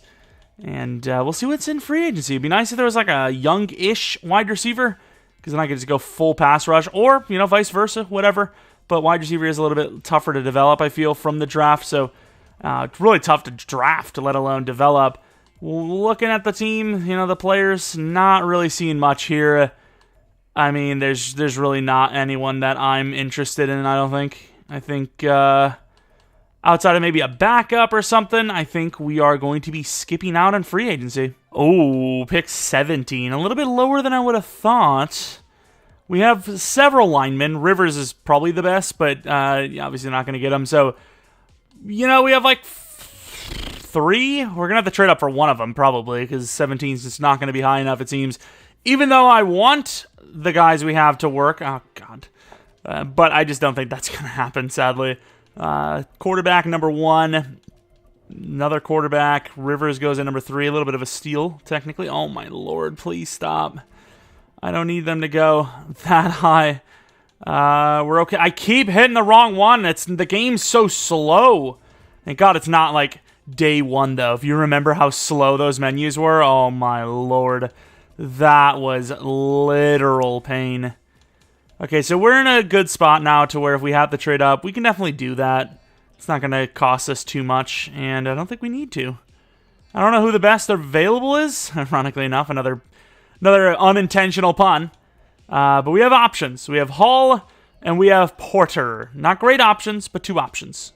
Speaker 1: And we'll see what's in free agency. It'd be nice if there was like a young-ish wide receiver, because then I could just go full pass rush, or, vice versa, whatever. But wide receiver is a little bit tougher to develop, I feel, from the draft. So it's really tough to draft, let alone develop. Looking at the team, the players, not really seeing much here. There's really not anyone that I'm interested in, I don't think. I think outside of maybe a backup or something, I think we are going to be skipping out on free agency. Oh, pick 17. A little bit lower than I would have thought. We have several linemen. Rivers is probably the best, but obviously not going to get him. So, we have 3. We're going to have to trade up for one of them, probably, because 17 is just not going to be high enough, it seems. Even though I want the guys we have to work. Oh, God. But I just don't think that's going to happen, sadly. Quarterback number 1. Another quarterback. Rivers goes at number 3. A little bit of a steal, technically. Oh, my Lord. Please stop. I don't need them to go that high. We're okay. I keep hitting the wrong one. The game's so slow. Thank God it's not like day 1, though. If you remember how slow those menus were. Oh, my Lord. That was literal pain. Okay, so we're in a good spot now to where if we have to trade up, we can definitely do that. It's not going to cost us too much, and I don't think we need to. I don't know who the best available is. Ironically enough, another unintentional pun. But we have options. We have Hall and we have Porter. Not great options, but 2 options.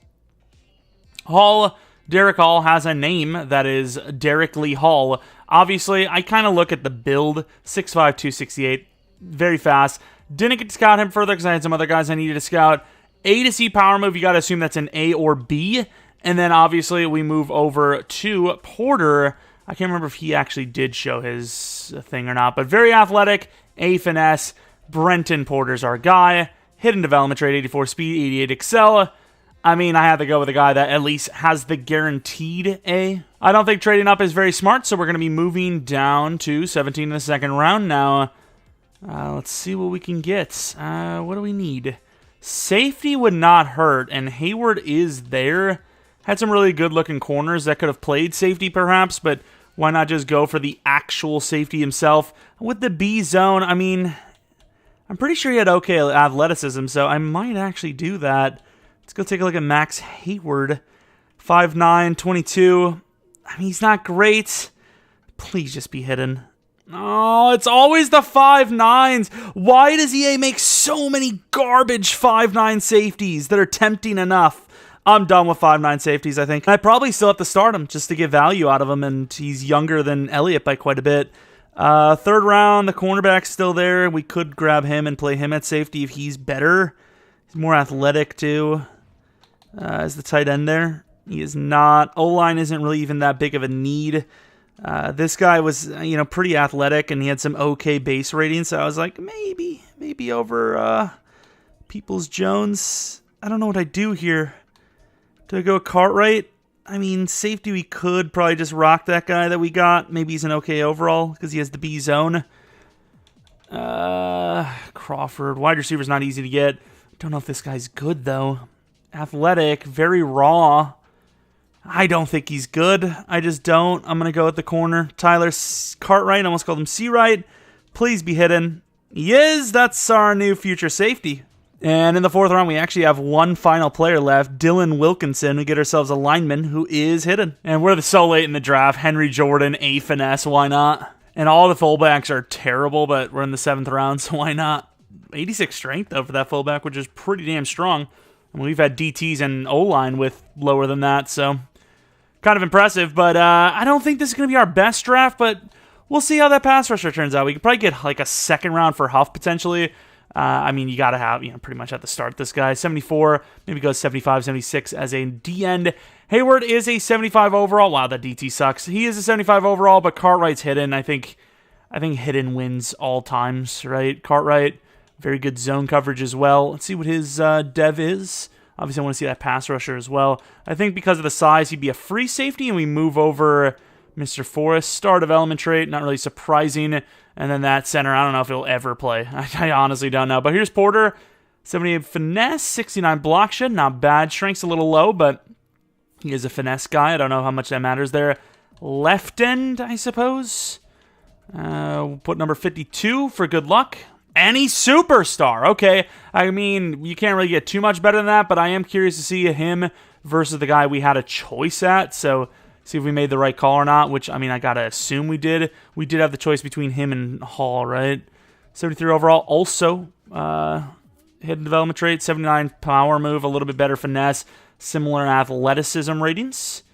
Speaker 1: Hall, Derek Hall has a name that is Derek Lee Hall. Obviously, I kind of look at the build, 6'5", 268, very fast. Didn't get to scout him further because I had some other guys I needed to scout. A to C power move, you got to assume that's an A or B. And then obviously we move over to Porter. I can't remember if he actually did show his thing or not, but very athletic, A finesse. Brenton Porter's our guy. Hidden development trait, 84 speed, 88 excel. I mean, I had to go with a guy that at least has the guaranteed A. I don't think trading up is very smart, so we're going to be moving down to 17 in the second round now. Let's see what we can get. What do we need? Safety would not hurt, and Hayward is there. Had some really good-looking corners that could have played safety, perhaps, but why not just go for the actual safety himself? With the B zone, I mean, I'm pretty sure he had okay athleticism, so I might actually do that. Let's go take a look at Max Hayward. 5'9", 22. I mean, he's not great. Please just be hidden. Oh, it's always the 5'9s. Why does EA make so many garbage 5'9 safeties that are tempting enough? I'm done with 5'9 safeties, I think. I probably still have to start him just to get value out of him, and he's younger than Elliott by quite a bit. Third round, the cornerback's still there. We could grab him and play him at safety if he's better. He's more athletic, too. Is the tight end there? He is not. O-line isn't really even that big of a need. This guy was, pretty athletic, and he had some okay base rating, so I was like, maybe over Peoples-Jones. I don't know what I do here. Do I go Cartwright? I mean, safety we could probably just rock that guy that we got. Maybe he's an okay overall because he has the B zone. Crawford. Wide receiver's not easy to get. Don't know if this guy's good, though. Athletic, very raw. I don't think he's good. I just don't. I'm going to go with the corner. Tyler Cartwright. I almost called him C-Right. Please be hidden. He is. That's our new future safety. And in the fourth round, we actually have one final player left, Dylan Wilkinson. We get ourselves a lineman who is hidden. And we're so late in the draft. Henry Jordan, A finesse, why not? And all the fullbacks are terrible, but we're in the 7th round, so why not? 86 strength, though, for that fullback, which is pretty damn strong. And we've had DTs and O-line with lower than that, so kind of impressive. But I don't think this is going to be our best draft, but we'll see how that pass rusher turns out. We could probably get like a 2nd round for Huff, potentially. I mean, you got to have, pretty much have to start this guy. 74, maybe go 75, 76 as a D-end. Hayward is a 75 overall. Wow, that DT sucks. He is a 75 overall, but Cartwright's hidden. I think hidden wins all times, right? Cartwright, very good zone coverage as well. Let's see what his dev is. Obviously, I want to see that pass rusher as well. I think because of the size, he'd be a free safety, and we move over Mr. Forrest. Star development trait, not really surprising. And then that center, I don't know if he'll ever play. I honestly don't know. But here's Porter, 78 finesse, 69 block shed, not bad. Strength's a little low, but he is a finesse guy. I don't know how much that matters there. Left end, I suppose. We'll put number 52 for good luck. And he's superstar. Okay, I mean, you can't really get too much better than that, but I am curious to see him versus the guy we had a choice at. So see if we made the right call or not, which, I mean, I got to assume we did. We did have the choice between him and Hall, right? 73 overall. Also, hidden development trait, 79 power move, a little bit better finesse, similar athleticism ratings.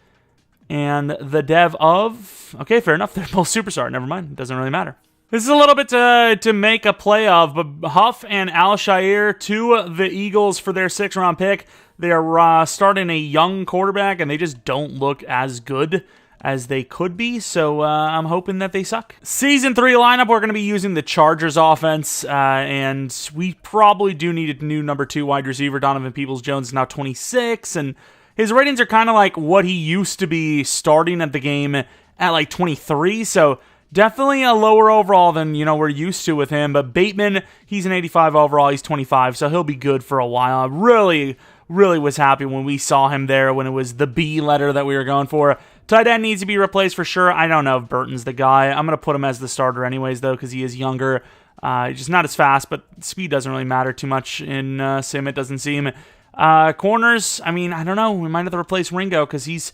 Speaker 1: And the dev of... Okay, fair enough. They're both superstar. Never mind. It doesn't really matter. This is a little bit to make a play of, but Huff and Al-Shaair to the Eagles for their 6th round pick. They are starting a young quarterback, and they just don't look as good as they could be, so I'm hoping that they suck. Season 3 lineup, we're going to be using the Chargers offense, and we probably do need a new number 2 wide receiver. Donovan Peoples-Jones is now 26, and his ratings are kind of like what he used to be starting at the game at like 23, so definitely a lower overall than, we're used to with him. But Bateman, he's an 85 overall, he's 25, so he'll be good for a while. I really was happy when we saw him there when it was the B letter that we were going for. Tight end needs to be replaced for sure. I don't know if Burton's the guy. I'm going to put him as the starter anyways, though, because he is younger. Just not as fast, but speed doesn't really matter too much in Sim, it doesn't seem. Corners, I mean, I don't know. We might have to replace Ringo because he's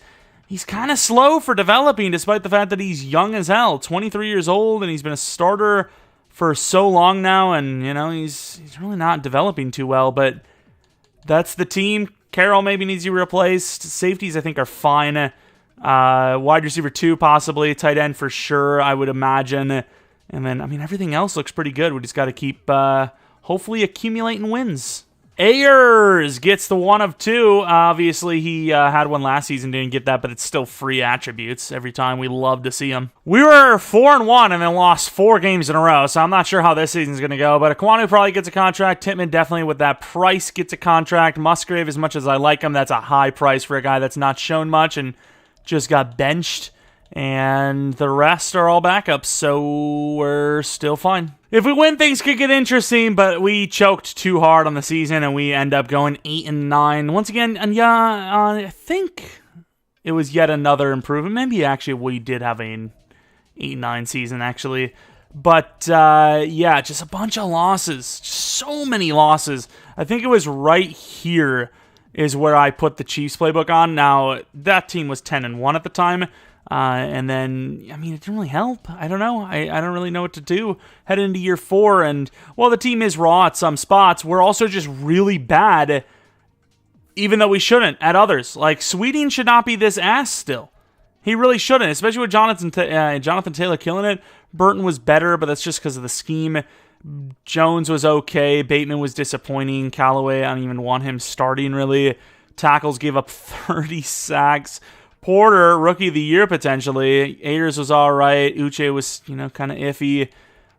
Speaker 1: kind of slow for developing, despite the fact that he's young as hell, 23 years old, and he's been a starter for so long now, and, he's really not developing too well, but that's the team. Carroll maybe needs to be replaced. Safeties, I think, are fine. Wide receiver 2, possibly. Tight end for sure, I would imagine. And then, everything else looks pretty good. We just got to keep, hopefully, accumulating wins. Ayers gets the 1 of 2. Obviously, he had one last season, didn't get that, but it's still free attributes every time. We love to see him. We were 4-1 and then lost 4 games in a row, so I'm not sure how this season's going to go, but Aquanu probably gets a contract. Tittman definitely with that price gets a contract. Musgrave, as much as I like him, that's a high price for a guy that's not shown much and just got benched. And the rest are all backups, so we're still fine. If we win, things could get interesting, but we choked too hard on the season, and we end up going 8-9. Once again, and I think it was yet another improvement. Maybe actually we did have an 8-9 season, actually. But, just a bunch of losses. Just so many losses. I think it was right here is where I put the Chiefs playbook on. Now, that team was 10-1 at the time. And then, it didn't really help. I don't know. I don't really know what to do heading into year 4. And while the team is raw at some spots, we're also just really bad, even though we shouldn't at others. Like, Sweeting should not be this ass still. He really shouldn't, especially with Jonathan Taylor killing it. Burton was better, but that's just because of the scheme. Jones was okay. Bateman was disappointing. Callaway, I don't even want him starting, really. Tackles gave up 30 sacks. Porter, rookie of the year potentially. Ayers was all right. Uche was, kind of iffy.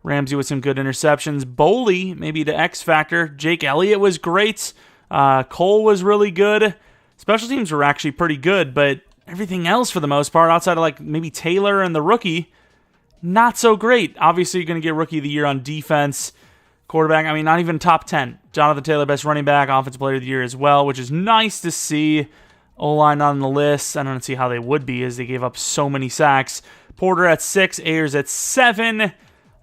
Speaker 1: Ramsey with some good interceptions. Boley, maybe the X factor. Jake Elliott was great. Cole was really good. Special teams were actually pretty good, but everything else for the most part, outside of maybe Taylor and the rookie, not so great. Obviously, you're going to get rookie of the year on defense. Quarterback, not even top 10. Jonathan Taylor, best running back, offensive player of the year as well, which is nice to see. O-line on the list. I don't see how they would be as they gave up so many sacks. Porter at 6, Ayers at 7.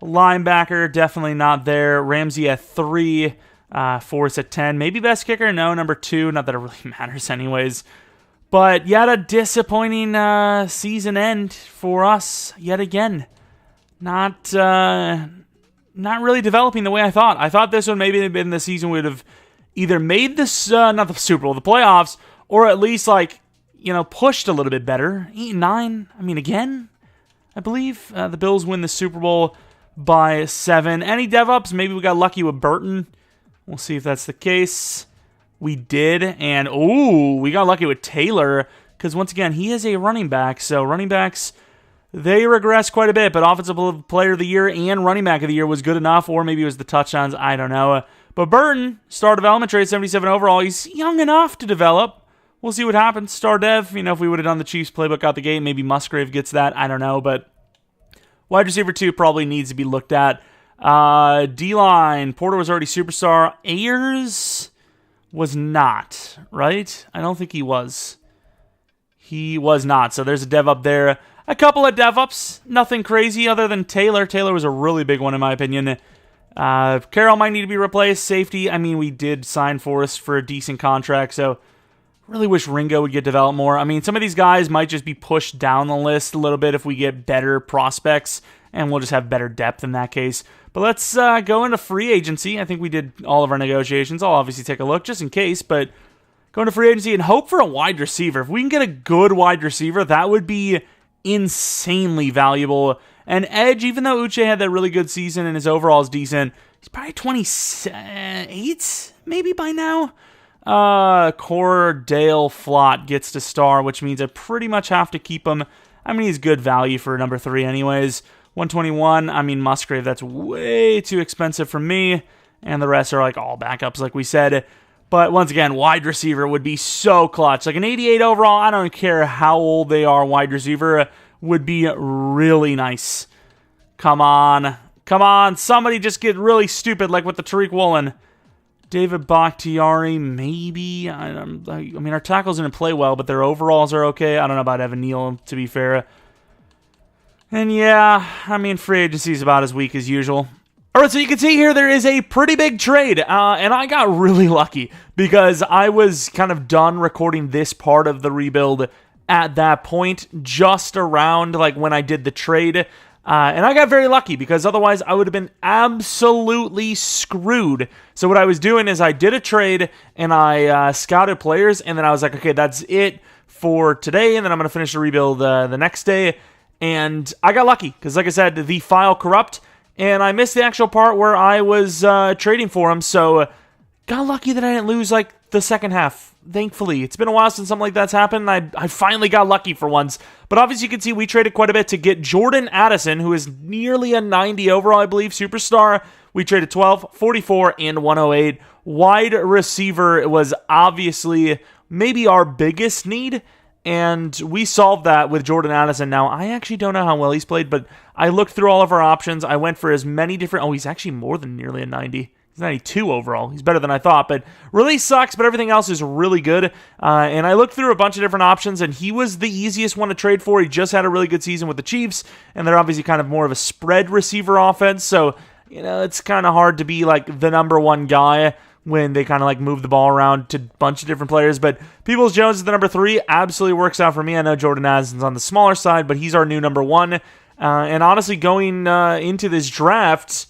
Speaker 1: Linebacker, definitely not there. Ramsey at 3. Forrest at 10. Maybe best kicker? No, number 2. Not that it really matters anyways. But yet a disappointing season end for us yet again. Not really developing the way I thought. I thought this one maybe had been the season we would have either made this, not the Super Bowl, the playoffs, or at least, pushed a little bit better. 8-9. Again, I believe. The Bills win the Super Bowl by 7. Any dev-ups? Maybe we got lucky with Burton. We'll see if that's the case. We did. And, we got lucky with Taylor. Because, once again, he is a running back. So, running backs, they regress quite a bit. But Offensive Player of the Year and Running Back of the Year was good enough. Or maybe it was the touchdowns. I don't know. But Burton, star development trait, 77 overall. He's young enough to develop. We'll see what happens. Star dev, if we would have done the Chiefs playbook out the gate, maybe Musgrave gets that. I don't know, but wide receiver 2 probably needs to be looked at. D-line, Porter was already superstar. Ayers was not, right? I don't think he was. He was not, so there's a dev up there. A couple of dev ups, nothing crazy other than Taylor. Taylor was a really big one in my opinion. Carroll might need to be replaced. Safety, we did sign Forrest for a decent contract, so really wish Ringo would get developed more. Some of these guys might just be pushed down the list a little bit if we get better prospects, and we'll just have better depth in that case. But let's go into free agency. I think we did all of our negotiations. I'll obviously take a look just in case, but go into free agency and hope for a wide receiver. If we can get a good wide receiver, that would be insanely valuable. And edge, even though Uche had that really good season and his overall is decent, he's probably 28 maybe by now. Cordale Flott gets to star, which means I pretty much have to keep him. He's good value for number 3 anyways. 121, Musgrave, that's way too expensive for me. And the rest are all backups, like we said. But once again, wide receiver would be so clutch. An 88 overall, I don't care how old they are, wide receiver would be really nice. Come on, somebody just get really stupid like with the Tariq Woolen. David Bakhtiari, maybe. Our tackles didn't play well, but their overalls are okay. I don't know about Evan Neal, to be fair. And free agency is about as weak as usual. All right, so you can see here there is a pretty big trade, and I got really lucky because I was kind of done recording this part of the rebuild at that point, just around like when I did the trade, and I got very lucky because otherwise I would have been absolutely screwed. So what I was doing is I did a trade and I scouted players, and then I was like, okay, that's it for today, and then I'm going to finish the rebuild the next day, and I got lucky because, like I said, the file corrupt. And I missed the actual part where I was trading for him, so got lucky that I didn't lose, like, the second half, thankfully. It's been a while since something like that's happened, and I finally got lucky for once. But obviously you can see we traded quite a bit to get Jordan Addison, who is nearly a 90 overall, I believe, superstar. We traded 12, 44, and 108. Wide receiver was obviously maybe our biggest need, and we solved that with Jordan Addison. Now, I actually don't know how well he's played, but I looked through all of our options. I went for as many different... Oh, he's actually more than nearly a 90. He's 92 overall. He's better than I thought, but really sucks, but everything else is really good. And I looked through a bunch of different options, and he was the easiest one to trade for. He just had a really good season with the Chiefs, and they're obviously kind of more of a spread receiver offense, so, you know, it's kind of hard to be, like, the number one guy when they kind of like move the ball around to a bunch of different players. But Peoples-Jones is the number 3. Absolutely works out for me. I know Jordan Addison's on the smaller side, but he's our new number 1. And honestly, going into this draft,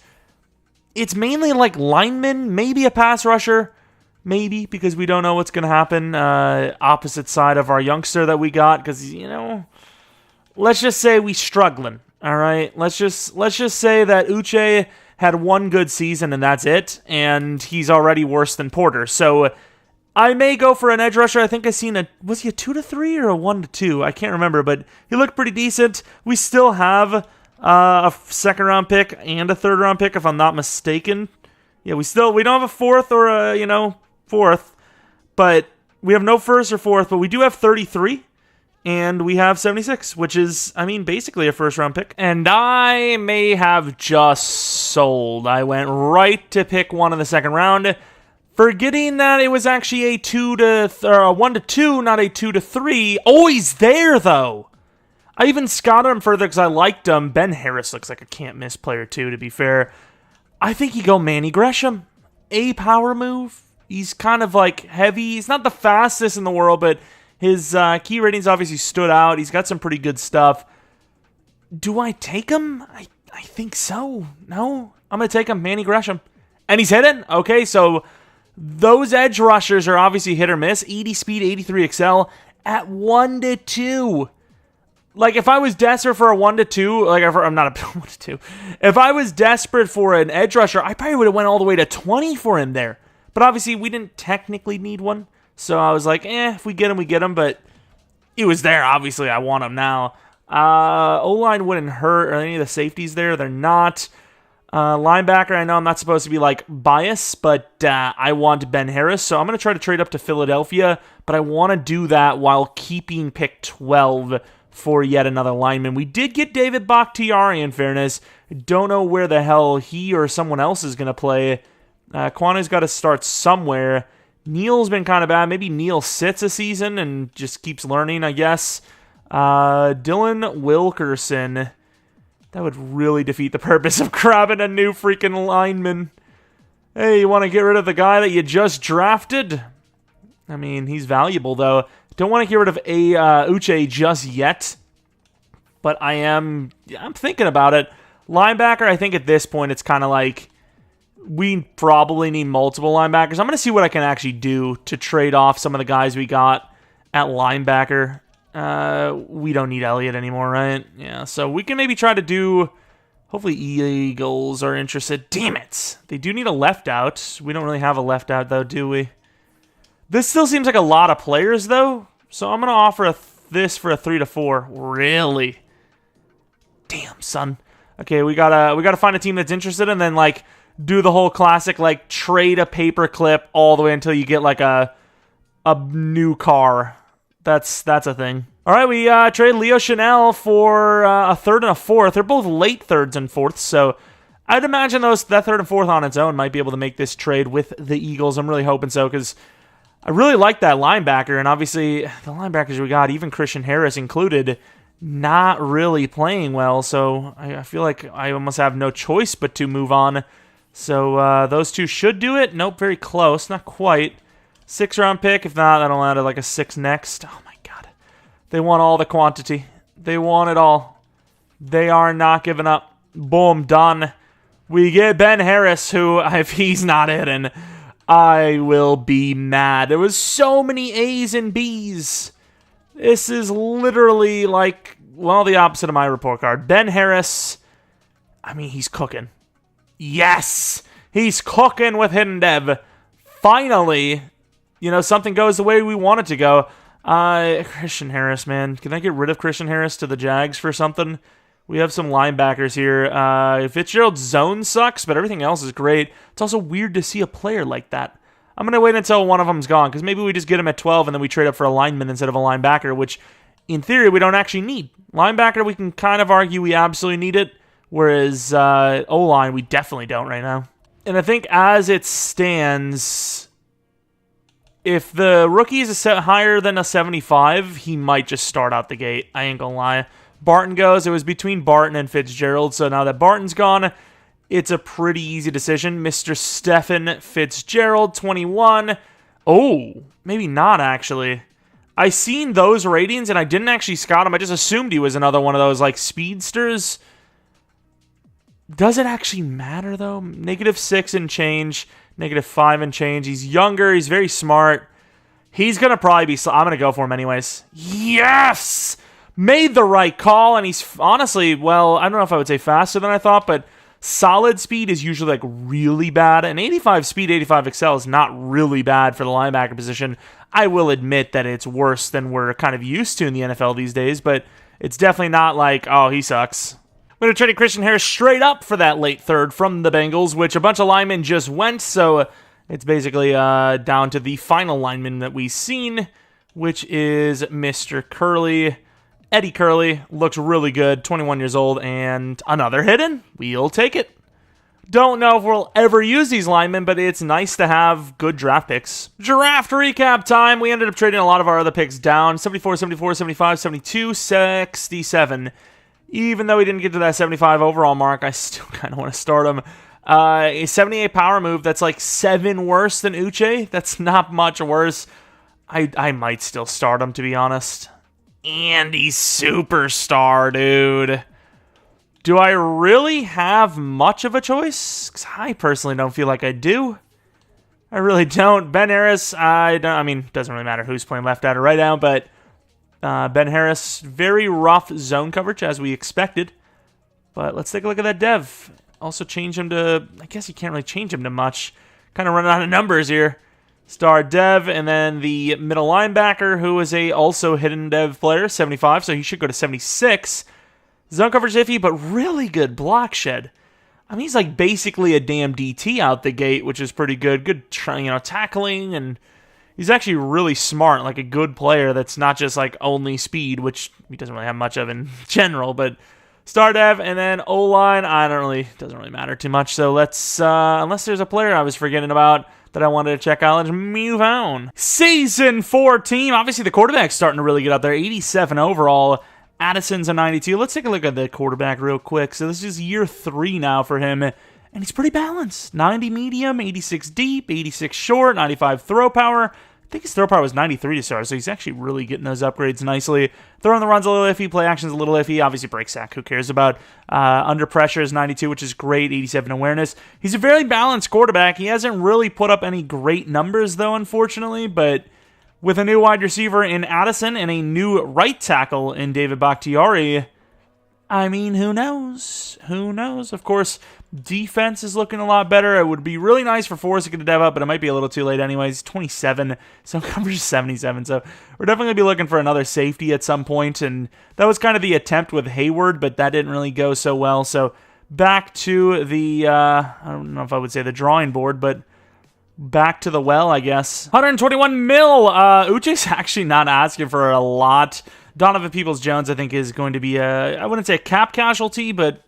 Speaker 1: it's mainly like linemen, maybe a pass rusher, maybe, because we don't know what's going to happen. Opposite side of our youngster that we got, because, you know, let's just say we struggling, all right? Let's just say that Uche had one good season and that's it, and he's already worse than Porter. So I may go for an edge rusher. I think I seen was he a 2-3 or a 1-2? I can't remember, but he looked pretty decent. We still have a second-round pick and a third-round pick, if I'm not mistaken. Yeah, we don't have a fourth or a fourth, but we have no first or fourth, but we do have 33. And we have 76, which is, I mean, basically a first-round pick. And I may have just sold. I went right to pick one in the second round, forgetting that it was actually a 1-2, not a 2-3. Oh, he's there, though. I even scouted him further because I liked him. Ben Harris looks like a can't-miss player, too, to be fair. I think you go Manny Gresham. A power move. He's kind of, like, heavy. He's not the fastest in the world, but his key ratings obviously stood out. He's got some pretty good stuff. Do I take him? I think so. No? I'm going to take him, Manny Gresham. And he's hitting? Okay, so those edge rushers are obviously hit or miss. 80 speed, 83 excel at 1-2. Like, if I was desperate for a 1-2, like, I'm not a 1-2. If I was desperate for an edge rusher, I probably would have went all the way to 20 for him there. But obviously, we didn't technically need one. So I was like, if we get him, we get him. But he was there. Obviously, I want him now. O-line wouldn't hurt. Are any of the safeties there? They're not. Linebacker, I know I'm not supposed to be, like, biased, but I want Ben Harris. So I'm going to try to trade up to Philadelphia. But I want to do that while keeping pick 12 for yet another lineman. We did get David Bakhtiari, in fairness. I don't know where the hell he or someone else is going to play. Kwanu's got to start somewhere. Neal's been kind of bad. Maybe Neal sits a season and just keeps learning, I guess. Dylan Wilkerson. That would really defeat the purpose of grabbing a new freaking lineman. Hey, you want to get rid of the guy that you just drafted? I mean, he's valuable, though. Don't want to get rid of Uche just yet. But I'm thinking about it. Linebacker, I think at this point, it's kind of like we probably need multiple linebackers. I'm going to see what I can actually do to trade off some of the guys we got at linebacker. We don't need Elliott anymore, right? Yeah, so we can maybe try to do... Hopefully Eagles are interested. Damn it! They do need a left out. We don't really have a left out, though, do we? This still seems like a lot of players, though. So I'm going to offer this for a 3-4. Really? Damn, son. Okay, we gotta find a team that's interested and then, like, do the whole classic, like, trade a paper clip all the way until you get, like, a new car. That's a thing. All right, we trade Leo Chanel for a third and a fourth. They're both late thirds and fourths, so I'd imagine that third and fourth on its own might be able to make this trade with the Eagles. I'm really hoping so, because I really like that linebacker, and obviously the linebackers we got, even Christian Harris included, not really playing well, so I feel like I almost have no choice but to move on. So those two should do it. Nope, very close. Not quite. 6th-round pick. If not, that'll land at like a 6 next. Oh, my God. They want all the quantity. They want it all. They are not giving up. Boom, done. We get Ben Harris, who, if he's not hitting, I will be mad. There was so many A's and B's. This is literally like, well, the opposite of my report card. Ben Harris, I mean, he's cooking. Yes! He's cooking with hidden dev. Finally, something goes the way we want it to go. Christian Harris, man. Can I get rid of Christian Harris to the Jags for something? We have some linebackers here. Fitzgerald's zone sucks, but everything else is great. It's also weird to see a player like that. I'm going to wait until one of them's gone, because maybe we just get him at 12 and then we trade up for a lineman instead of a linebacker, which, in theory, we don't actually need. Linebacker, we can kind of argue we absolutely need it, whereas O-line, we definitely don't right now. And I think as it stands, if the rookie is a set higher than a 75, he might just start out the gate. I ain't gonna lie. Barton goes. It was between Barton and Fitzgerald, so now that Barton's gone, it's a pretty easy decision. Mr. Stephen Fitzgerald, 21. Oh, maybe not, actually. I seen those ratings, and I didn't actually scout him. I just assumed he was another one of those, like, speedsters. Does it actually matter, though? -6 and change, -5 and change. He's younger. He's very smart. He's going to probably be... I'm going to go for him anyways. Yes! Made the right call, and he's honestly, well, I don't know if I would say faster than I thought, but solid speed is usually, like, really bad. And 85 speed, 85 excel is not really bad for the linebacker position. I will admit that it's worse than we're kind of used to in the NFL these days, but it's definitely not like, oh, he sucks. I'm going to trade Christian Harris straight up for that late third from the Bengals, which a bunch of linemen just went, so it's basically down to the final lineman that we've seen, which is Mr. Curley. Eddie Curley looks really good, 21 years old, and another hidden. We'll take it. Don't know if we'll ever use these linemen, but it's nice to have good draft picks. Draft recap time. We ended up trading a lot of our other picks down. 74, 74, 75, 72, 67. Even though he didn't get to that 75 overall mark, I still kind of want to start him. A 78 power move, that's like 7 worse than Uche. That's not much worse. I might still start him, to be honest. And he's superstar, dude. Do I really have much of a choice? Because I personally don't feel like I do. I really don't. Ben Harris, I mean, doesn't really matter who's playing left out or right out, but Ben Harris, very rough zone coverage, as we expected. But let's take a look at that dev. Also change him to, I guess you can't really change him to much. Kind of running out of numbers here. Star dev, and then the middle linebacker, who is a also hidden dev player, 75, so he should go to 76. Zone coverage iffy, but really good block shed. I mean, he's like basically a damn DT out the gate, which is pretty good. Good, tackling, and he's actually really smart, like a good player that's not just like only speed, which he doesn't really have much of in general, but star dev, and then O-line, doesn't really matter too much, so let's, unless there's a player I was forgetting about that I wanted to check out, let's move on. Season 4 team, obviously the quarterback's starting to really get up there, 87 overall. Addison's a 92. Let's take a look at the quarterback real quick. So this is year 3 now for him, and he's pretty balanced. 90 medium, 86 deep, 86 short, 95 throw power. I think his throw power was 93 to start, so he's actually really getting those upgrades nicely. Throwing the run's a little iffy, play action's a little iffy. Obviously, break sack, who cares about? Under pressure is 92, which is great, 87 awareness. He's a very balanced quarterback. He hasn't really put up any great numbers, though, unfortunately, but with a new wide receiver in Addison and a new right tackle in David Bakhtiari, I mean, who knows? Who knows? Of course, defense is looking a lot better. It would be really nice for Forrest to get a dev up, but it might be a little too late anyways. 27, so coverage is 77, so we're definitely going to be looking for another safety at some point, and that was kind of the attempt with Hayward, but that didn't really go so well. So back to the, I don't know if I would say the drawing board, but back to the well, I guess. 121 mil. Uche's actually not asking for a lot. Donovan Peoples-Jones, I think, is going to be I wouldn't say a cap casualty, but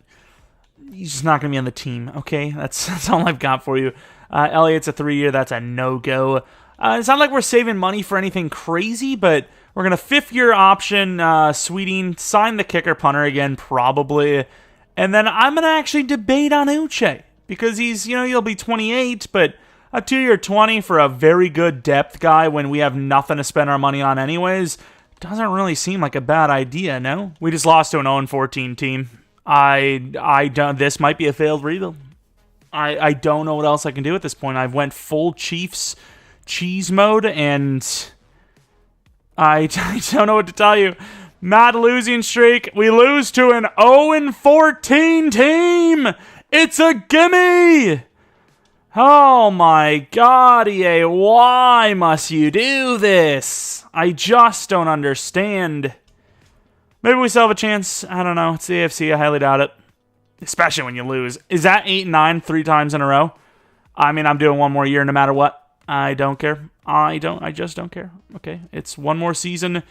Speaker 1: he's just not going to be on the team, okay? That's all I've got for you. Elliott's a 3-year. That's a no-go. It's not like we're saving money for anything crazy, but We're going to fifth-year option Sweeting, sign the kicker punter again, probably. And then I'm going to actually debate on Uche because he'll be 28, but a 2-year 20 for a very good depth guy when we have nothing to spend our money on anyways doesn't really seem like a bad idea, no? We just lost to an 0-14 team. I don't. This might be a failed rebuild. I don't know what else I can do at this point. I've went full Chiefs cheese mode, and I don't know what to tell you. Mad losing streak. We lose to an 0-14 team. It's a gimme. Oh my god, EA, why must you do this? I just don't understand. Maybe we still have a chance. I don't know. It's the AFC. I highly doubt it. Especially when you lose. Is that 8-9 3 times in a row? I mean, I'm doing one more year no matter what. I don't care. I just don't care. Okay, it's one more season.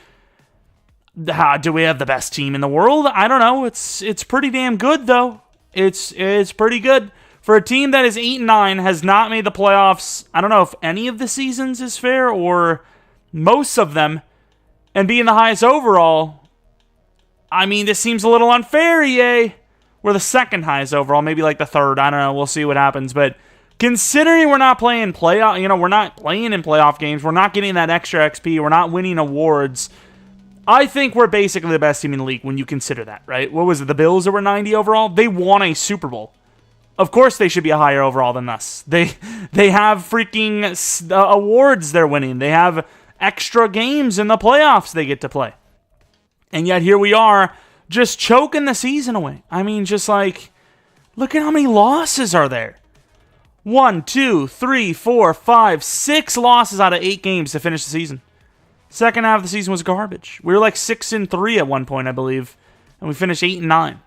Speaker 1: Do we have the best team in the world? I don't know. It's pretty damn good, though. It's pretty good. For a team that is 8-9, has not made the playoffs, I don't know if any of the seasons is fair or most of them, and being the highest overall, I mean, this seems a little unfair, EA. We're the second highest overall, maybe like the third. I don't know. We'll see what happens. But considering we're not playing we're not playing in playoff games, we're not getting that extra XP, we're not winning awards, I think we're basically the best team in the league when you consider that, right? What was it? The Bills that were 90 overall? They won a Super Bowl. Of course they should be a higher overall than us. They have freaking awards they're winning. They have extra games in the playoffs they get to play. And yet here we are just choking the season away. I mean, just like, look at how many losses are there. 1, 2, 3, 4, 5, 6 losses out of 8 games to finish the season. Second half of the season was garbage. We were like 6-3 at one point, I believe. And we finished 8-9.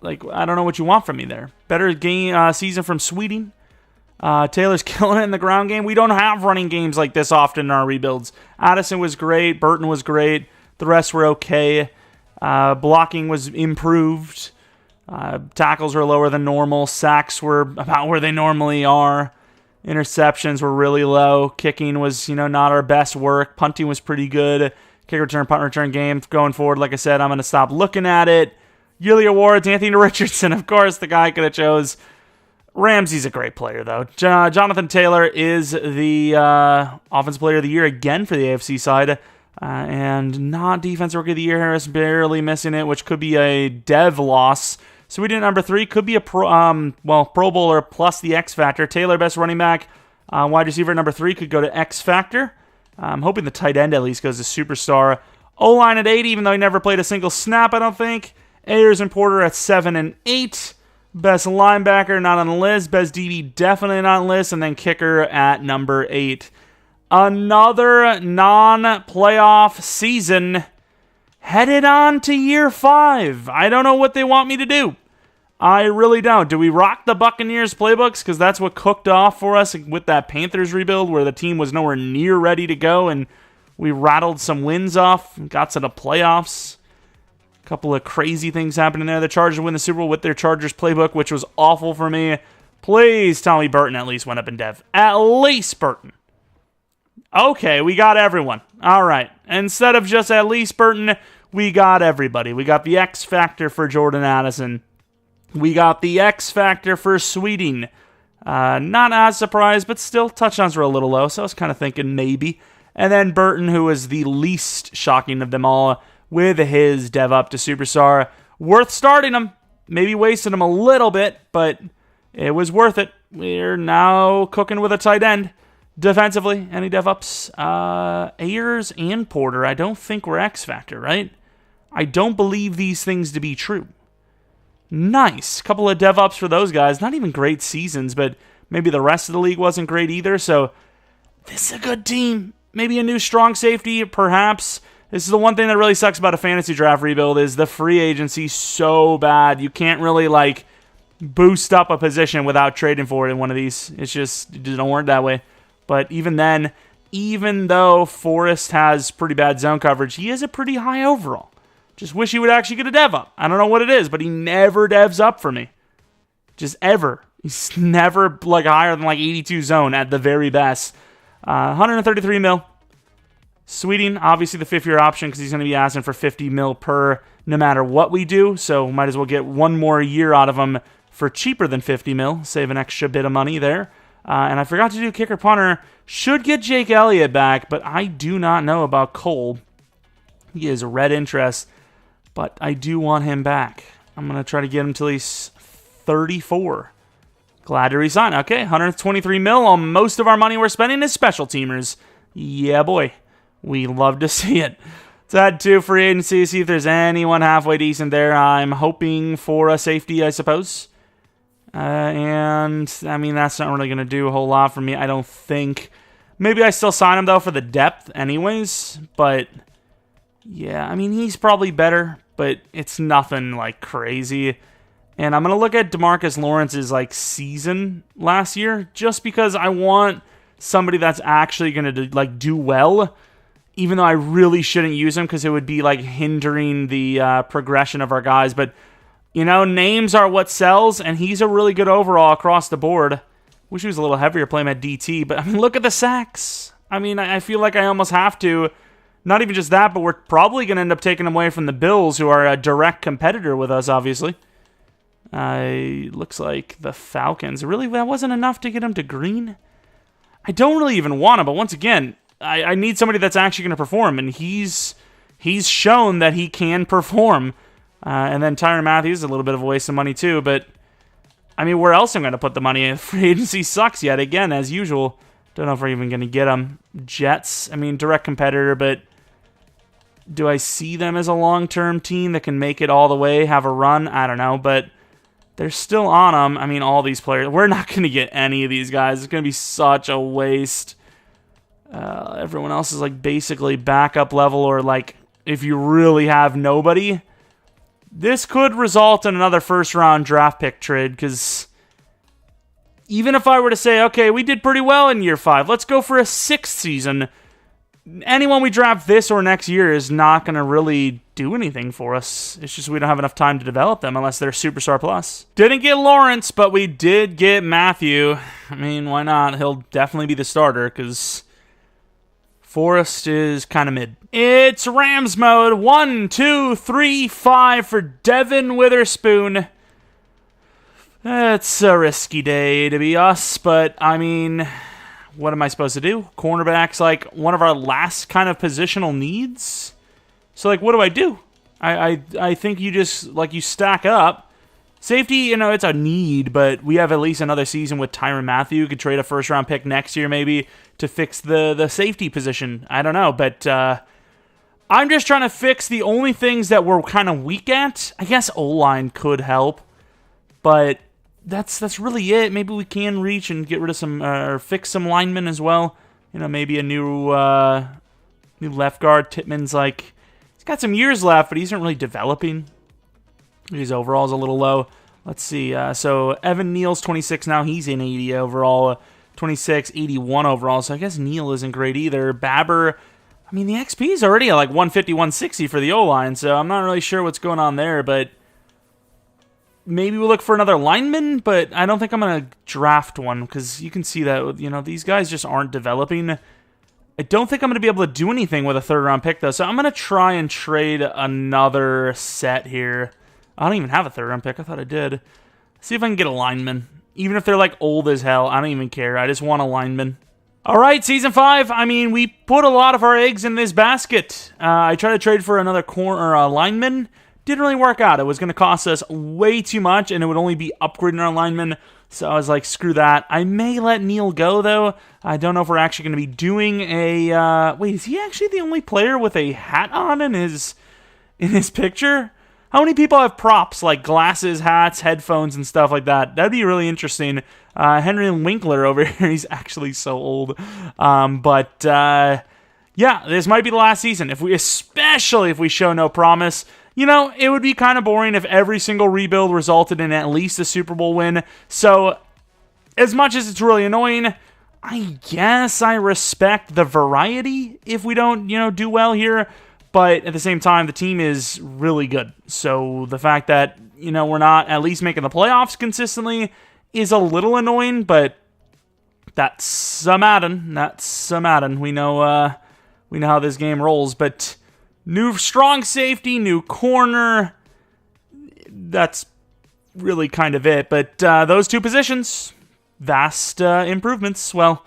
Speaker 1: Like, I don't know what you want from me there. Better game season from Sweeting. Taylor's killing it in the ground game. We don't have running games like this often in our rebuilds. Addison was great. Burton was great. The rest were okay. Blocking was improved. Tackles were lower than normal. Sacks were about where they normally are. Interceptions were really low. Kicking was, not our best work. Punting was pretty good. Kick return, punt return game. Going forward, like I said, I'm going to stop looking at it. Yearly awards, Anthony Richardson, of course, the guy I could have chose. Ramsey's a great player, though. Jonathan Taylor is the Offensive Player of the Year again for the AFC side. And not Defensive Rookie of the Year. Harris barely missing it, which could be a dev loss. So we did number 3. Could be a Pro Bowler plus the X Factor. Taylor, best running back. Wide receiver number 3 could go to X Factor. I'm hoping the tight end at least goes to Superstar. O-line at 8, even though he never played a single snap, I don't think. Ayers and Porter at 7 and 8. Best linebacker, not on the list. Best DB, definitely not on the list. And then kicker at number 8. Another non-playoff season headed on to year 5. I don't know what they want me to do. I really don't. Do we rock the Buccaneers playbooks? Because that's what cooked off for us with that Panthers rebuild where the team was nowhere near ready to go and we rattled some wins off and got to the playoffs. A couple of crazy things happening there. The Chargers win the Super Bowl with their Chargers playbook, which was awful for me. Please tell me Burton at least went up in dev. At least Burton. Okay, we got everyone. All right. Instead of just at least Burton, we got everybody. We got the X Factor for Jordan Addison. We got the X Factor for Sweeting. Not as surprised, but still, touchdowns were a little low, so I was kind of thinking maybe. And then Burton, who was the least shocking of them all, with his dev up to Superstar. Worth starting him. Maybe wasting him a little bit, but it was worth it. We're now cooking with a tight end. Defensively, any dev ups? Ayers and Porter, I don't think were X Factor, right? I don't believe these things to be true. Nice. Couple of dev ups for those guys. Not even great seasons, but maybe the rest of the league wasn't great either, so this is a good team. Maybe a new strong safety, perhaps. This is the one thing that really sucks about a fantasy draft rebuild is the free agency so bad. You can't really, boost up a position without trading for it in one of these. It just don't work that way. But even then, even though Forrest has pretty bad zone coverage, he is a pretty high overall. Just wish he would actually get a dev up. I don't know what it is, but he never devs up for me. Just ever. He's never higher than 82 zone at the very best. 133 mil. Sweeting, obviously the 5th-year option because he's going to be asking for 50 mil per no matter what we do. So might as well get one more year out of him for cheaper than 50 mil. Save an extra bit of money there. And I forgot to do kicker punter. Should get Jake Elliott back, but I do not know about Cole. He is a red interest, but I do want him back. I'm going to try to get him till he's 34. Glad to resign. Okay, 123 mil on most of our money we're spending as special teamers. Yeah, boy. We love to see it. Let's add 2 free agency, see if there's anyone halfway decent there. I'm hoping for a safety, I suppose. And, I mean, that's not really going to do a whole lot for me, I don't think. Maybe I still sign him, though, for the depth anyways. But, yeah, I mean, he's probably better, but it's nothing, like, crazy. And I'm going to look at DeMarcus Lawrence's, like, season last year, just because I want somebody that's actually going to, like, do well, even though I really shouldn't use him because it would be, like, hindering the progression of our guys. But, you know, names are what sells, and he's a really good overall across the board. Wish he was a little heavier playing at DT, but, I mean, look at the sacks. I mean, I feel like I almost have to. Not even just that, but we're probably going to end up taking him away from the Bills, who are a direct competitor with us, obviously. Looks like the Falcons. Really, that wasn't enough to get him to green? I don't really even want him, but once again, I need somebody that's actually going to perform, and he's shown that he can perform. And then Tyrann Mathieu is a little bit of a waste of money too, but I mean, where else am I going to put the money? Free agency sucks yet again, as usual. Don't know if we're even going to get him. Jets, I mean, direct competitor, but do I see them as a long-term team that can make it all the way, have a run? I don't know, but they're still on them. I mean, all these players. We're not going to get any of these guys. It's going to be such a waste. Everyone else is like basically backup level, or like if you really have nobody, this could result in another first-round draft pick trade, because even if I were to say, okay, we did pretty well in year 5, let's go for a 6th season, anyone we draft this or next year is not going to really do anything for us. It's just we don't have enough time to develop them unless they're Superstar Plus. Didn't get Lawrence, but we did get Mathieu. I mean, why not? He'll definitely be the starter, because Forrest is kind of mid. It's Rams mode. 1, 2, 3, 5 for Devin Witherspoon. It's a risky day to be us, but I mean, what am I supposed to do? Cornerback's like one of our last kind of positional needs. So like, what do? I think you just, like, you stack up. Safety, you know, it's a need, but we have at least another season with Tyrann Mathieu. Could trade a first-round pick next year maybe to fix the safety position. I don't know, but I'm just trying to fix the only things that we're kind of weak at. I guess O-line could help, but that's really it. Maybe we can reach and get rid of some, or fix some linemen as well. You know, maybe a new left guard. Tittman's like, he's got some years left, but he isn't really developing. His overall is a little low. Let's see. So Evan Neal's 26 now. He's in 80 overall. 26, 81 overall. So I guess Neal isn't great either. Babber, I mean, the XP is already at like 150, 160 for the O-line. So I'm not really sure what's going on there. But maybe we'll look for another lineman. But I don't think I'm going to draft one, because you can see that, you know, these guys just aren't developing. I don't think I'm going to be able to do anything with a third-round pick, though. So I'm going to try and trade another set here. I don't even have a third-round pick. I thought I did. See if I can get a lineman. Even if they're, like, old as hell, I don't even care. I just want a lineman. All right, Season 5. I mean, we put a lot of our eggs in this basket. I tried to trade for another lineman. Didn't really work out. It was going to cost us way too much, and it would only be upgrading our lineman. So I was like, screw that. I may let Neal go, though. I don't know if we're actually going to be doing a... wait, is he actually the only player with a hat on in his picture? How many people have props like glasses, hats, headphones, and stuff like that? That'd be really interesting. Henry Winkler over here, he's actually so old. Yeah, this might be the last season. Especially if we show no promise. You know, it would be kind of boring if every single rebuild resulted in at least a Super Bowl win. So, as much as it's really annoying, I guess I respect the variety if we don't, you know, do well here. But at the same time, the team is really good. So the fact that, you know, we're not at least making the playoffs consistently is a little annoying, but that's a Madden. We know We know how this game rolls, but new strong safety, new corner, that's really kind of it. But those two positions, vast improvements. Well,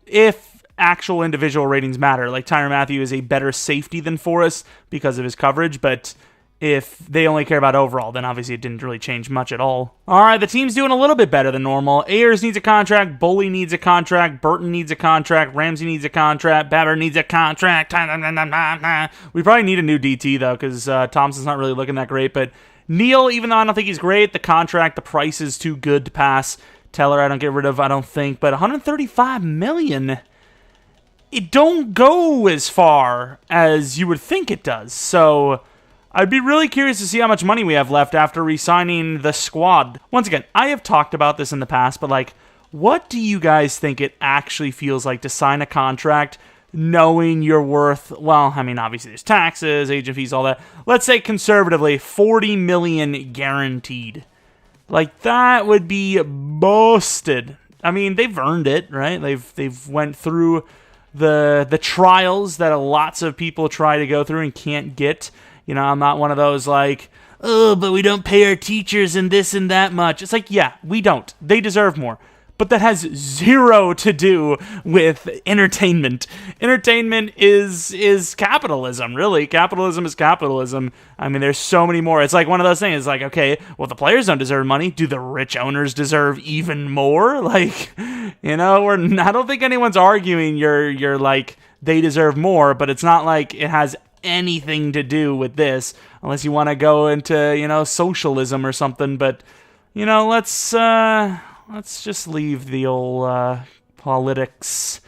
Speaker 1: if actual individual ratings matter, like Tyrann Mathieu is a better safety than Forrest because of his coverage, but if they only care about overall, then obviously it didn't really change much at all. All right, the team's doing a little bit better than normal. Ayers needs a contract. Bully needs a contract. Burton needs a contract. Ramsey needs a contract. Babber needs a contract. We probably need a new DT, though, because Thompson's not really looking that great. But Neal, even though I don't think he's great, the contract, the price is too good to pass. Teller, I don't get rid of, I don't think. But $135 million, it don't go as far as you would think it does. So I'd be really curious to see how much money we have left after re-signing the squad. Once again, I have talked about this in the past, but like, what do you guys think it actually feels like to sign a contract knowing you're worth, well, I mean, obviously there's taxes, agent fees, all that. Let's say conservatively, $40 million guaranteed. Like, that would be busted. I mean, they've earned it, right? They've went through the trials that lots of people try to go through and can't get. You know, I'm not one of those like, oh, but we don't pay our teachers and this and that much. It's like, yeah, we don't. They deserve more. But that has zero to do with entertainment. Entertainment is capitalism, really. Capitalism is capitalism. I mean, there's so many more. It's like one of those things. It's like, okay, well, the players don't deserve money. Do the rich owners deserve even more? Like, you know, I don't think anyone's arguing you're like, they deserve more, but it's not like it has anything to do with this, unless you want to go into, you know, socialism or something. But, you know, let's just leave the old politics,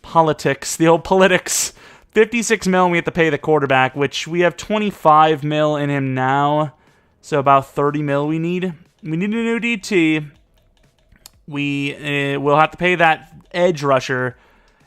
Speaker 1: the old politics. 56 mil, and we have to pay the quarterback, which we have 25 mil in him now, so about 30 mil we need. We need a new DT. We will have to pay that edge rusher.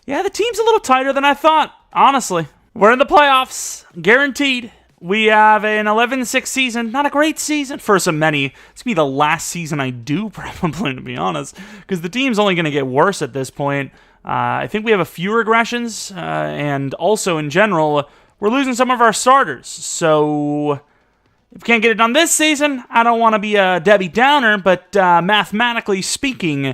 Speaker 1: Yeah, the team's a little tighter than I thought, honestly. We're in the playoffs, guaranteed. We have an 11-6 season. Not a great season for so many. It's going to be the last season I do, probably, to be honest, because the team's only going to get worse at this point. I think we have a few regressions, and also, in general, we're losing some of our starters. So if we can't get it done this season, I don't want to be a Debbie Downer, but mathematically speaking,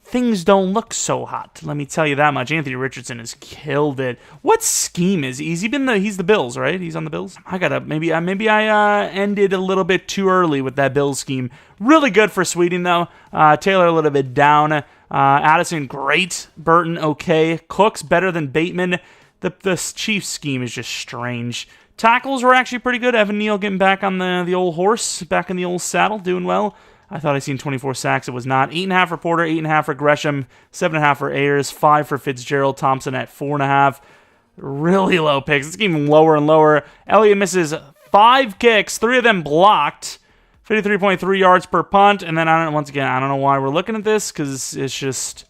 Speaker 1: things don't look so hot. Let me tell you that much. Anthony Richardson has killed it. What scheme is he? He's the Bills, right? He's on the Bills. Maybe I ended a little bit too early with that Bills scheme. Really good for Sweeting though. Taylor a little bit down. Addison great. Burton okay. Cook's better than Bateman. The Chiefs scheme is just strange. Tackles were actually pretty good. Evan Neal getting back on the old horse, back in the old saddle, doing well. I thought I seen 24 sacks. It was not. 8.5 for Porter, 8.5 for Gresham, 7.5 for Ayers, 5 for Fitzgerald. Thompson at 4.5. Really low picks. It's getting lower and lower. Elliott misses 5 kicks, 3 of them blocked. 53.3 yards per punt. And then, I don't know why we're looking at this, because it's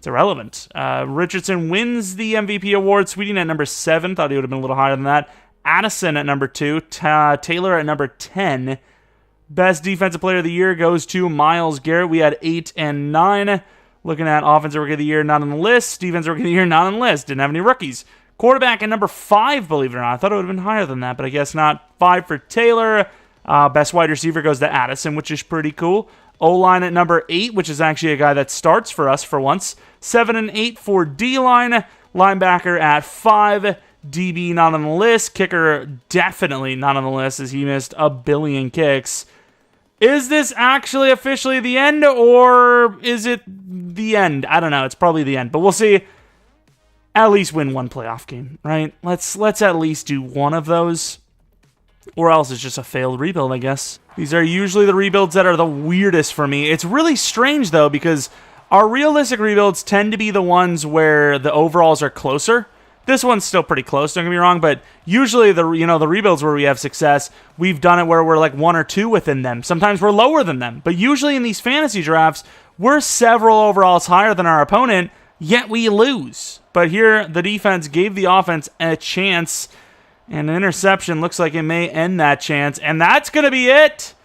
Speaker 1: irrelevant. Richardson wins the MVP award. Sweeting at number 7. Thought he would have been a little higher than that. Addison at number 2. Taylor at number 10. Best defensive player of the year goes to Myles Garrett. We had 8 and 9. Looking at offensive rookie of the year, not on the list. Defensive rookie of the year, not on the list. Didn't have any rookies. Quarterback at number 5, believe it or not. I thought it would have been higher than that, but I guess not. 5 for Taylor. Best wide receiver goes to Addison, which is pretty cool. O-line at number 8, which is actually a guy that starts for us for once. 7 and 8 for D-line. Linebacker at 5. DB not on the list. Kicker definitely not on the list, as he missed a billion kicks. Is this actually officially the end, or is it the end? I don't know. It's probably the end, but we'll see. At least win one playoff game, right? Let's at least do one of those, or else it's just a failed rebuild, I guess. These are usually the rebuilds that are the weirdest for me. It's really strange, though, because our realistic rebuilds tend to be the ones where the overalls are closer. This one's still pretty close, don't get me wrong, but usually the rebuilds where we have success, we've done it where we're like 1 or 2 within them. Sometimes we're lower than them, but usually in these fantasy drafts, we're several overalls higher than our opponent, yet we lose. But here, the defense gave the offense a chance, and an interception looks like it may end that chance, and that's going to be it.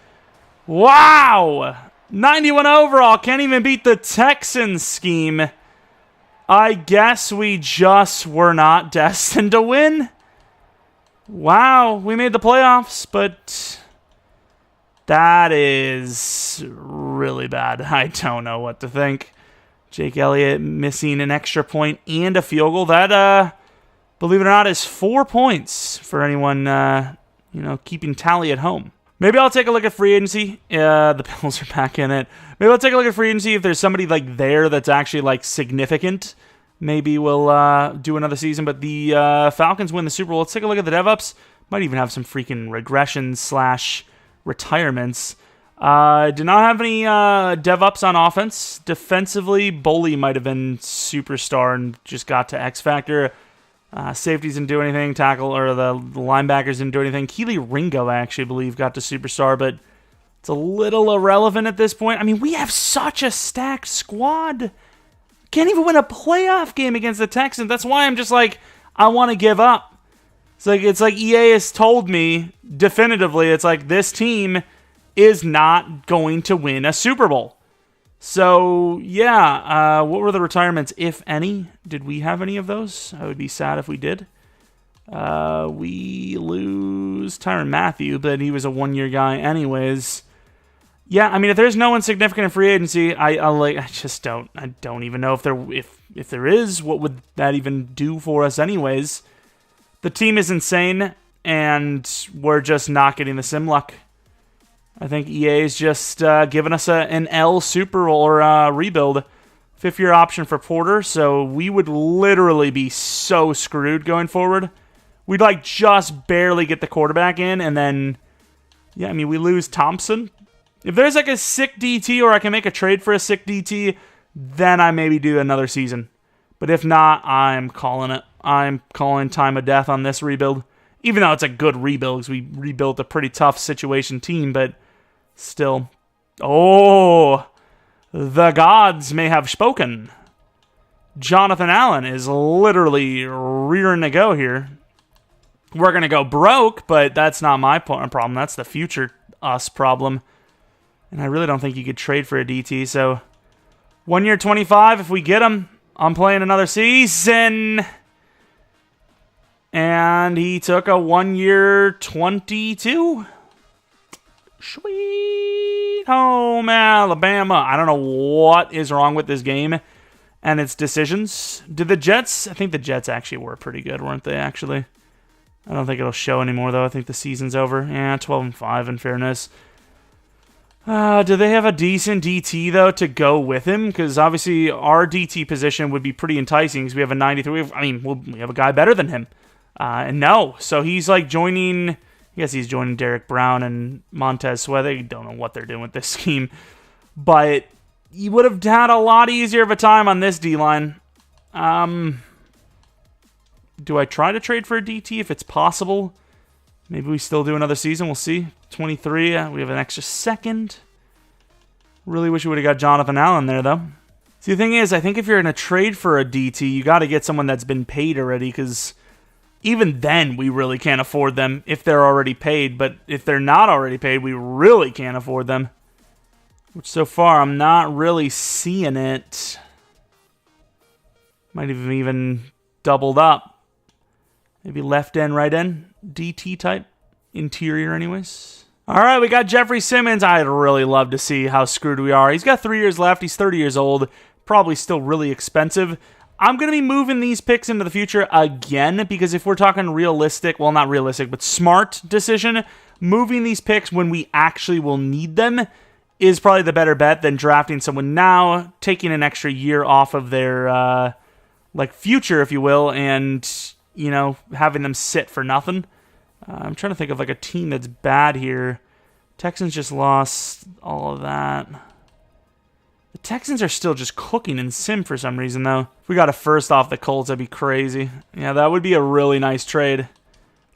Speaker 1: Wow! 91 overall, can't even beat the Texans scheme. I guess we just were not destined to win. Wow, we made the playoffs, but that is really bad. I don't know what to think. Jake Elliott missing an extra point and a field goal. That, believe it or not, is 4 points for anyone, keeping tally at home. Maybe I'll take a look at free agency. The Bills are back in it. Maybe I'll take a look at free agency if there's somebody like there that's actually like significant. Maybe we'll do another season. But the Falcons win the Super Bowl. Let's take a look at the dev-ups. Might even have some freaking regressions / retirements. Did not have any dev-ups on offense. Defensively, Boley might have been superstar and just got to X Factor. Safeties didn't do anything. Tackle or the linebackers didn't do anything. Keely Ringo, I actually believe, got to superstar, but it's a little irrelevant at this point. I mean, we have such a stacked squad. Can't even win a playoff game against the Texans. That's why I'm just like, I want to give up. It's like EA has told me definitively, it's like this team is not going to win a Super Bowl. So, yeah, what were the retirements, if any? Did we have any of those? I would be sad if we did. We lose Tyrann Mathieu, but he was a one-year guy anyways. Yeah, I mean, if there's no one significant in free agency, I don't even know if there is, what would that even do for us anyways? The team is insane, and we're just not getting the sim luck. I think EA is just giving us an L Super Bowl or rebuild. 5th-year option for Porter, so we would literally be so screwed going forward. We'd just barely get the quarterback in, and then, yeah, I mean, we lose Thompson. If there's a sick DT or I can make a trade for a sick DT, then I maybe do another season. But if not, I'm calling it. I'm calling time of death on this rebuild. Even though it's a good rebuild, because we rebuilt a pretty tough situation team, but still. Oh, the gods may have spoken. Jonathan Allen is literally rearing to go here. We're going to go broke, but that's not my problem. That's the future us problem. And I really don't think you could trade for a DT. So 1 year 25, if we get him, I'm playing another season. And he took a 1 year 22. Sweet home Alabama. I don't know what is wrong with this game and its decisions. Did the Jets? I think the Jets actually were pretty good, weren't they, actually? I don't think it'll show anymore, though. I think the season's over. Yeah, 12-5 in fairness. Do they have a decent DT, though, to go with him? Because obviously our DT position would be pretty enticing because we have a 93. We have a guy better than him. And no. So he's joining... I guess he's joining Derek Brown and Montez Sweat. They don't know what they're doing with this scheme. But you would have had a lot easier of a time on this D-line. Do I try to trade for a DT if it's possible? Maybe we still do another season. We'll see. 23. We have an extra second. Really wish we would have got Jonathan Allen there, though. See, the thing is, I think if you're in a trade for a DT, you got to get someone that's been paid already, because even then, we really can't afford them if they're already paid. But if they're not already paid, we really can't afford them. Which so far, I'm not really seeing it. Might have even doubled up. Maybe left end, right end. DT type. Interior anyways. Alright, we got Jeffrey Simmons. I'd really love to see how screwed we are. He's got 3 years left. He's 30 years old. Probably still really expensive. I'm going to be moving these picks into the future again, because if we're talking realistic, well, not realistic, but smart decision, moving these picks when we actually will need them is probably the better bet than drafting someone now, taking an extra year off of their future, if you will, and having them sit for nothing. I'm trying to think of a team that's bad here. Texans just lost all of that. The Texans are still just cooking in sim for some reason, though. If we got a first off the Colts, that'd be crazy. Yeah, that would be a really nice trade.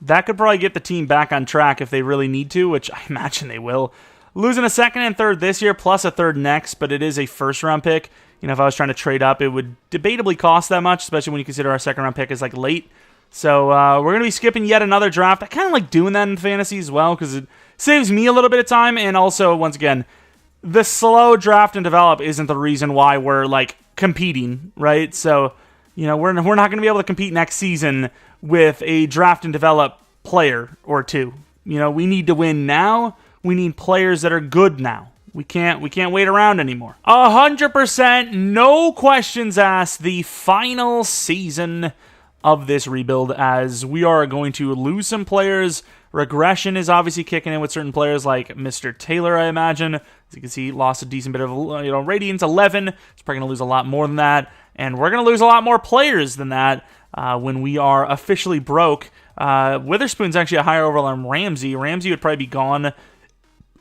Speaker 1: That could probably get the team back on track if they really need to, which I imagine they will. Losing a second and third this year, plus a third next, but it is a first-round pick. If I was trying to trade up, it would debatably cost that much, especially when you consider our second-round pick is late. So we're going to be skipping yet another draft. I kind of like doing that in fantasy as well, because it saves me a little bit of time, and also, once again, the slow draft and develop isn't the reason why we're competing, right? So, we're not going to be able to compete next season with a draft and develop player or two. We need to win now. We need players that are good now. We can't wait around anymore. 100%, no questions asked, the final season of this rebuild, as we are going to lose some players. Regression is obviously kicking in with certain players like Mr. Taylor, I imagine. As you can see, lost a decent bit of radiance, 11. It's probably going to lose a lot more than that. And we're going to lose a lot more players than that when we are officially broke. Witherspoon's actually a higher overall than Ramsey. Ramsey would probably be gone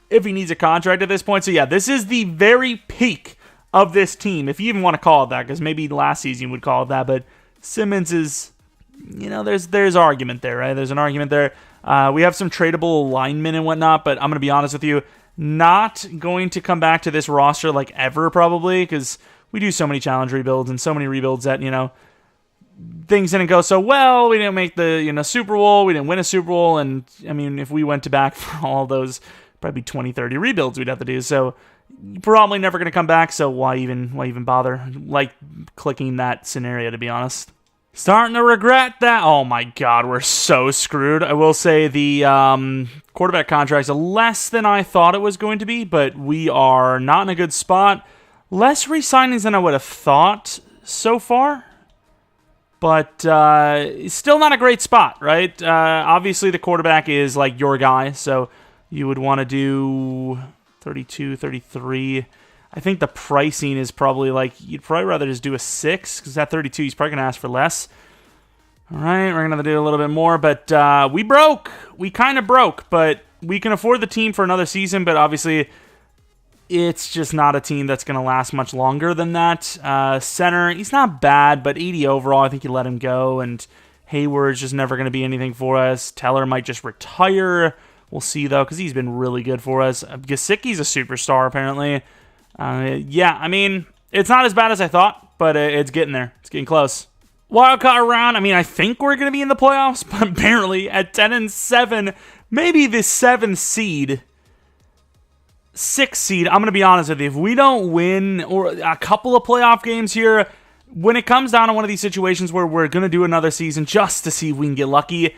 Speaker 1: if he needs a contract at this point. So yeah, this is the very peak of this team, if you even want to call it that, because maybe last season you would call it that. But Simmons is, there's argument there, right? There's an argument there. We have some tradable linemen and whatnot, but I'm going to be honest with you, not going to come back to this roster like ever probably, because we do so many challenge rebuilds and so many rebuilds that, things didn't go so well. We didn't make the, Super Bowl. We didn't win a Super Bowl. And, I mean, if we went to back for all those, probably 20, 30 rebuilds we'd have to do. So, probably never going to come back. So, why even bother, clicking that scenario, to be honest? Starting to regret that. Oh my God, we're so screwed. I will say the quarterback contract's less than I thought it was going to be, but we are not in a good spot. Less re-signings than I would have thought so far, but still not a great spot, right? Obviously, the quarterback is like your guy, so you would want to do 32, 33. I think the pricing is probably you'd probably rather just do a 6, because at 32, he's probably going to ask for less. All right, we're going to do a little bit more, but we broke. We kind of broke, but we can afford the team for another season, but obviously it's just not a team that's going to last much longer than that. Center, he's not bad, but 80 overall, I think you let him go, and Hayward's just never going to be anything for us. Teller might just retire. We'll see, though, because he's been really good for us. Gesicki's a superstar, apparently. Yeah, I mean, it's not as bad as I thought, but it's getting there. It's getting close. Wildcard round, I mean, I think we're going to be in the playoffs, but apparently at 10-7, maybe the 7th seed, 6th seed, I'm going to be honest with you, if we don't win or a couple of playoff games here, when it comes down to one of these situations where we're going to do another season just to see if we can get lucky,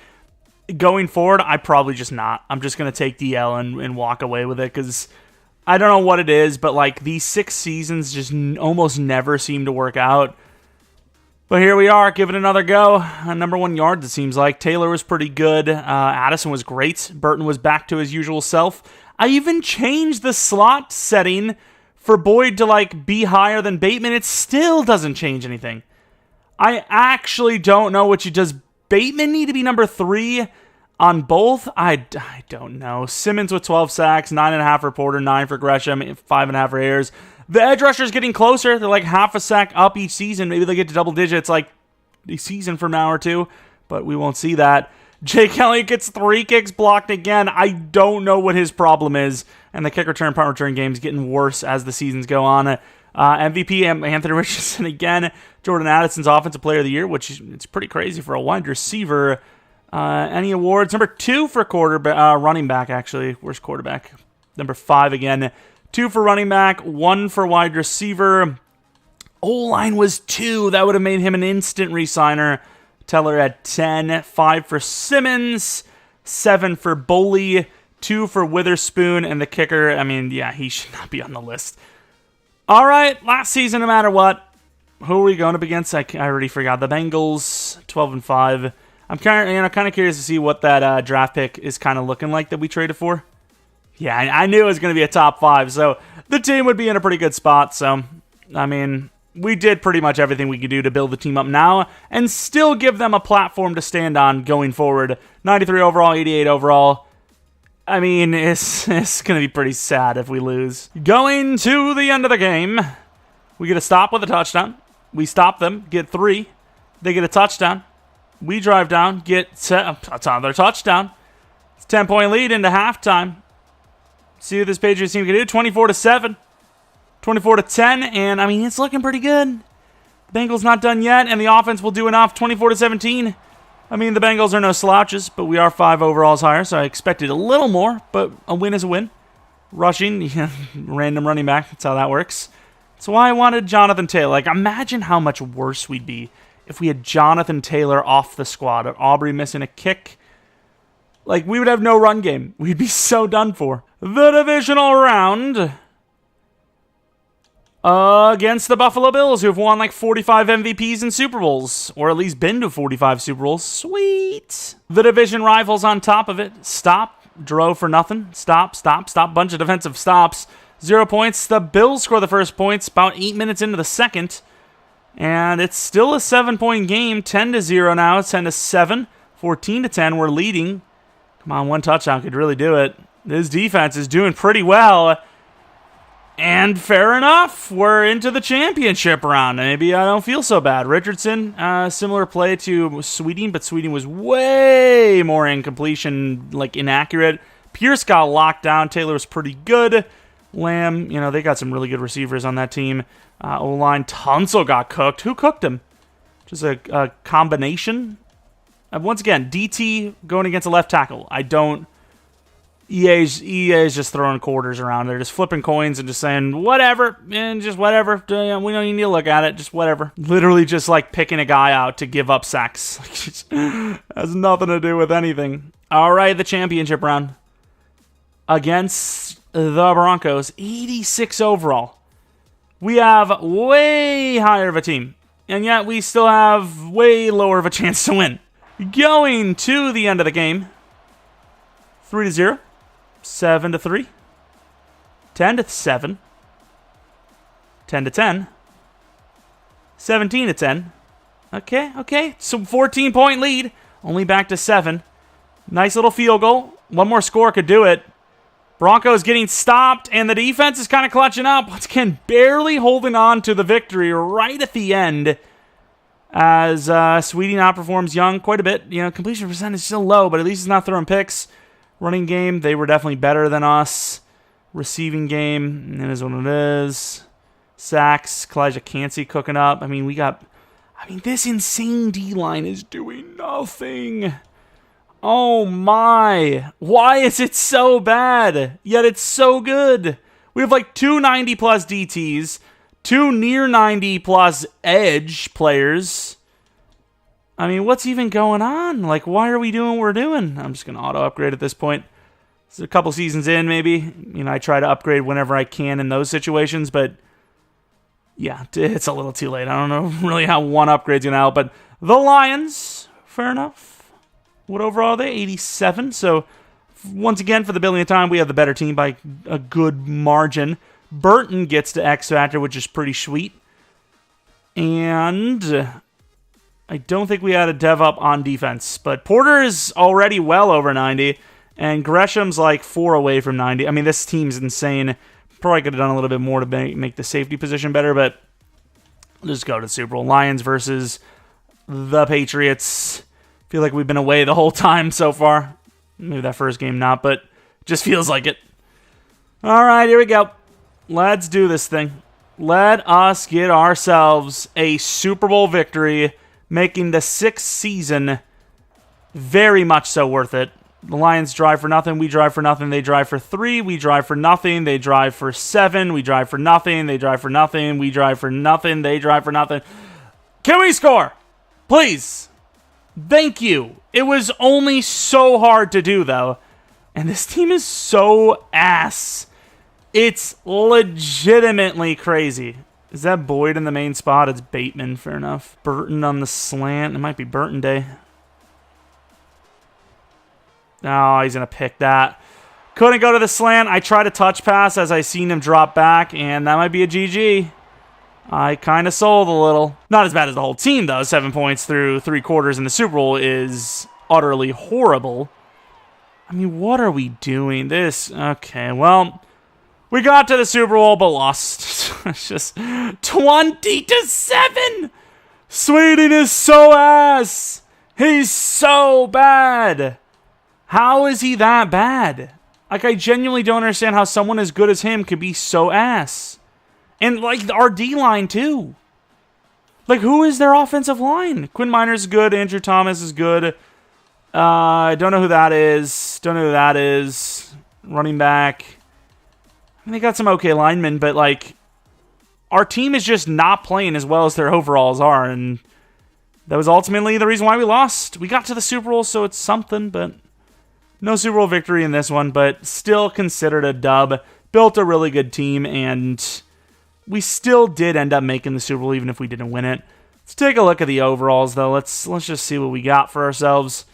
Speaker 1: going forward, I probably just not. I'm just going to take DL and walk away with it, because I don't know what it is, but these 6 seasons just almost never seem to work out. But here we are, give it another go. Number 1 yards, it seems like. Taylor was pretty good. Addison was great. Burton was back to his usual self. I even changed the slot setting for Boyd to be higher than Bateman. It still doesn't change anything. I actually don't know what does Bateman need to be number 3 on both? I don't know. Simmons with 12 sacks, 9.5 for Porter, 9 for Gresham, 5.5 for Ayers. The edge rushers getting closer. They're half a sack up each season. Maybe they get to double digits a season from now or two, but we won't see that. Jake Elliott gets 3 kicks blocked again. I don't know what his problem is, and the kick return, punt return game's getting worse as the seasons go on. MVP Anthony Richardson again. Jordan Addison's Offensive Player of the Year, which it's pretty crazy for a wide receiver. Any awards? Number 2 for running back, actually. Where's quarterback? Number 5 again. 2 for running back, 1 for wide receiver. O-line was 2. That would have made him an instant re-signer. Teller at 10. 5 for Simmons. 7 for Boley. 2 for Witherspoon. And the kicker, I mean, yeah, he should not be on the list. All right, last season, no matter what. Who are we going up against? I already forgot. The Bengals, 12-5. I'm kind of curious to see what that draft pick is kind of looking like that we traded for. Yeah, I knew it was going to be a top 5, so the team would be in a pretty good spot. So, I mean, we did pretty much everything we could do to build the team up now and still give them a platform to stand on going forward. 93 overall, 88 overall. I mean, it's going to be pretty sad if we lose. Going to the end of the game, we get a stop with a touchdown. We stop them, get 3. They get a touchdown. We drive down, get another touchdown. It's a 10-point lead into halftime. See what this Patriots team can do. 24-7. 24-10. And, I mean, it's looking pretty good. The Bengals not done yet, and the offense will do enough. 24-17. I mean, the Bengals are no slouches, but we are 5 overalls higher, so I expected a little more, but a win is a win. Rushing, random running back. That's how that works. That's why I wanted Jonathan Taylor. Like, imagine how much worse we'd be if we had Jonathan Taylor off the squad, Aubrey missing a kick. Like, we would have no run game. We'd be so done for. The divisional round against the Buffalo Bills, who have won like 45 MVPs and Super Bowls, or at least been to 45 Super Bowls. Sweet. The division rivals on top of it. Stop. Drove for nothing. Stop. Bunch of defensive stops. 0 points. The Bills score the first points about 8 minutes into the second. And it's still a 7-point game. 10-0 now. It's 10-7. 14-10. We're leading. Come on, one touchdown could really do it. This defense is doing pretty well. And fair enough, we're into the championship round. Maybe I don't feel so bad. Richardson, similar play to Sweeting, but Sweeting was way more incompletion, like inaccurate. Pierce got locked down. Taylor was pretty good. Lamb, they got some really good receivers on that team. O-line, Tunsil got cooked. Who cooked him? Just a combination. Once again, DT going against a left tackle. EA is just throwing quarters around. They're just flipping coins and just saying, whatever, and just whatever. We don't even need to look at it. Just whatever. Literally just like picking a guy out to give up sacks. Has nothing to do with anything. All right, the championship round. Against the Broncos, 86 overall. We have way higher of a team. And yet we still have way lower of a chance to win. Going to the end of the game. 3-0. 7-3, 10-7, 10-10, 17-10. Okay. So 14-point lead, only back to 7. Nice little field goal. One more score could do it. Broncos getting stopped, and the defense is kind of clutching up. Once again, barely holding on to the victory right at the end. As Sweeting outperforms Young quite a bit. Completion percentage is still low, but at least he's not throwing picks. Running game, they were definitely better than us. Receiving game, it is what it is. Sacks, Kalijah Cansey cooking up. This insane D-line is doing nothing. Oh my. Why is it so bad? Yet it's so good. We have like 2 90-plus DTs, 2 near 90-plus edge players. What's even going on? Like, why are we doing what we're doing? I'm just going to auto-upgrade at this point. It's a couple seasons in, maybe. I try to upgrade whenever I can in those situations, but yeah, it's a little too late. I don't know really how one upgrade's going to help, but the Lions, fair enough. What overall are they? 87. So, once again, for the billionth time, we have the better team by a good margin. Burton gets to X Factor, which is pretty sweet. And I don't think we had a dev up on defense, but Porter is already well over 90, and Gresham's like 4 away from 90. This team's insane. Probably could have done a little bit more to make the safety position better, but let's go to the Super Bowl. Lions versus the Patriots. Feel like we've been away the whole time so far. Maybe that first game not, but just feels like it. All right, here we go. Let's do this thing. Let us get ourselves a Super Bowl victory, making the 6th season very much so worth it. The Lions drive for nothing, we drive for nothing, they drive for 3, we drive for nothing, they drive for 7, we drive for nothing, they drive for nothing, we drive for nothing, they drive for nothing. Can we score? Please. Thank you. It was only so hard to do, though. And this team is so ass. It's legitimately crazy. Is that Boyd in the main spot? It's Bateman, fair enough. Burton on the slant. It might be Burton Day. Oh, he's going to pick that. Couldn't go to the slant. I tried a touch pass as I seen him drop back, and that might be a GG. I kind of sold a little. Not as bad as the whole team, though. 7 points through 3 quarters in the Super Bowl is utterly horrible. What are we doing? Okay, well, we got to the Super Bowl, but lost. It's just 20-7. Sweeting is so ass. He's so bad. How is he that bad? I genuinely don't understand how someone as good as him could be so ass. And, our D-line, too. Who is their offensive line? Quinn Miner's good. Andrew Thomas is good. I don't know who that is. Running back. They got some okay linemen, but, our team is just not playing as well as their overalls are, and that was ultimately the reason why we lost. We got to the Super Bowl, so it's something, but no Super Bowl victory in this one, but still considered a dub. Built a really good team, and we still did end up making the Super Bowl, even if we didn't win it. Let's take a look at the overalls, though. Let's just see what we got for ourselves.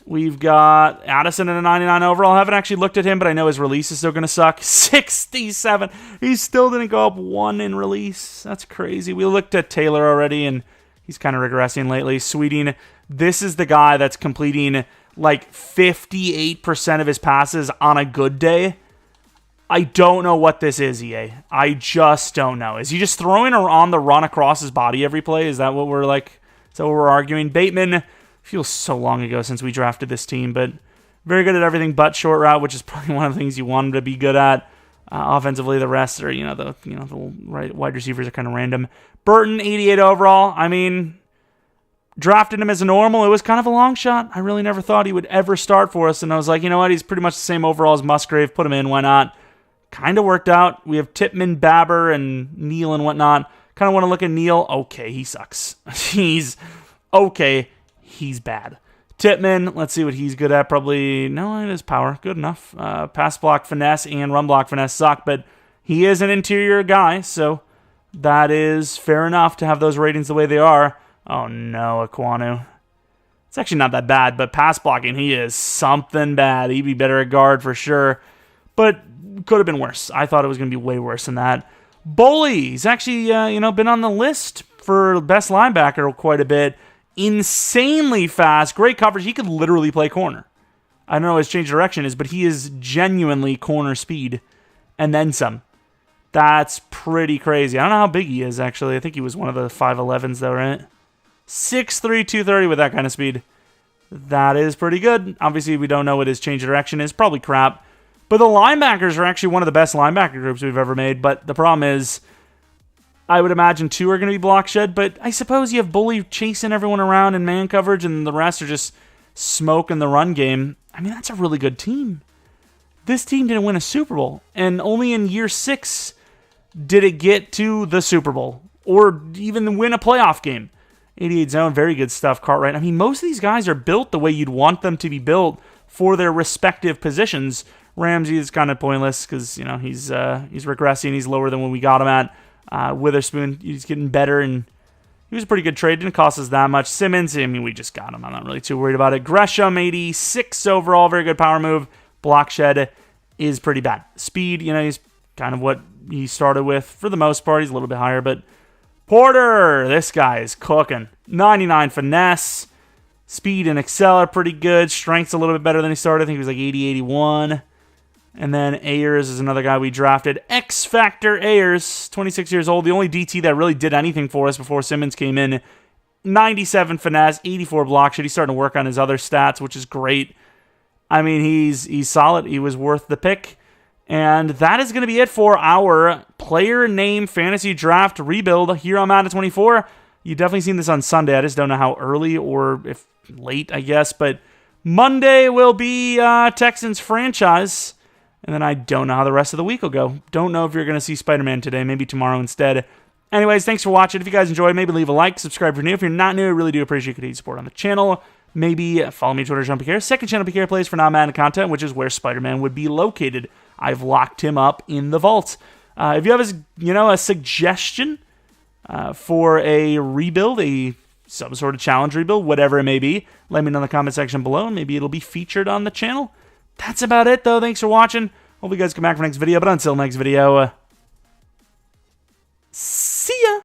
Speaker 1: We've got Addison in a 99 overall. I haven't actually looked at him, but I know his release is still going to suck. 67. He still didn't go up 1 in release. That's crazy. We looked at Taylor already, and he's kind of regressing lately. Sweeting, this is the guy that's completing like 58% of his passes on a good day. I don't know what this is, EA. I just don't know. Is he just throwing on the run across his body every play? Is that what we're like? Is that what we're arguing? Bateman, feels so long ago since we drafted this team, but very good at everything but short route, which is probably one of the things you want him to be good at. Offensively, the rest are, the right wide receivers are kind of random. Burton, 88 overall. I mean, drafted him as a normal. It was kind of a long shot. I really never thought he would ever start for us, and I was like, you know what? He's pretty much the same overall as Musgrave. Put him in. Why not? Kind of worked out. We have Tippmann, Babber, and Neal and whatnot. Kind of want to look at Neal. Okay, he sucks. He's okay. He's bad. Tippmann, let's see what he's good at. Probably, no, it is power. Good enough. Pass block finesse and run block finesse suck, but he is an interior guy, so that is fair enough to have those ratings the way they are. Oh no, Aquanu. It's actually not that bad, but pass blocking, he is something bad. He'd be better at guard for sure, but could have been worse. I thought it was going to be way worse than that. Boley, he's actually, been on the list for best linebacker quite a bit. Insanely fast, great coverage. He could literally play corner. I don't know what his change of direction is, but he is genuinely corner speed and then some. That's pretty crazy. I don't know how big he is, actually. I think he was one of the 5'11s, though, right? 6'3", 230 with that kind of speed. That is pretty good. Obviously, we don't know what his change of direction is. Probably crap. But the linebackers are actually one of the best linebacker groups we've ever made. But the problem is, I would imagine 2 are going to be block shed, but I suppose you have Bully chasing everyone around in man coverage, and the rest are just smoking the run game. I mean, that's a really good team. This team didn't win a Super Bowl, and only in year 6 did it get to the Super Bowl, or even win a playoff game. 88 zone, very good stuff, Cartwright. I mean, most of these guys are built the way you'd want them to be built for their respective positions. Ramsey is kind of pointless because, he's regressing. He's lower than when we got him at. Witherspoon, he's getting better, and he was a pretty good trade. Didn't cost us that much. Simmons, I mean, we just got him. I'm not really too worried about it. Gresham, 86 overall, very good power move. Block shed is pretty bad. Speed, he's kind of what he started with for the most part. He's a little bit higher, but Porter, this guy is cooking. 99 finesse. Speed and excel are pretty good. Strength's a little bit better than he started. I think he was like 80, 81. And then Ayers is another guy we drafted. X Factor Ayers, 26 years old. The only DT that really did anything for us before Simmons came in. 97 finesse, 84 block shot. He's starting to work on his other stats, which is great. I mean, he's solid. He was worth the pick. And that is going to be it for our player name fantasy draft rebuild here on Madden 24. You've definitely seen this on Sunday. I just don't know how early or if late, I guess. But Monday will be Texans franchise. And then I don't know how the rest of the week will go. Don't know if you're going to see Spider-Man today. Maybe tomorrow instead. Anyways, thanks for watching. If you guys enjoyed, maybe leave a like, subscribe if you're new. If you're not new, I really do appreciate your continued support on the channel. Maybe follow me on Twitter, Jeromepkr. Second channel, PK Plays for non-Madden content, which is where Spider-Man would be located. I've locked him up in the vault. If you have a suggestion for a rebuild, some sort of challenge rebuild, whatever it may be, let me know in the comment section below. Maybe it'll be featured on the channel. That's about it, though. Thanks for watching. Hope you guys come back for next video. But until next video, see ya.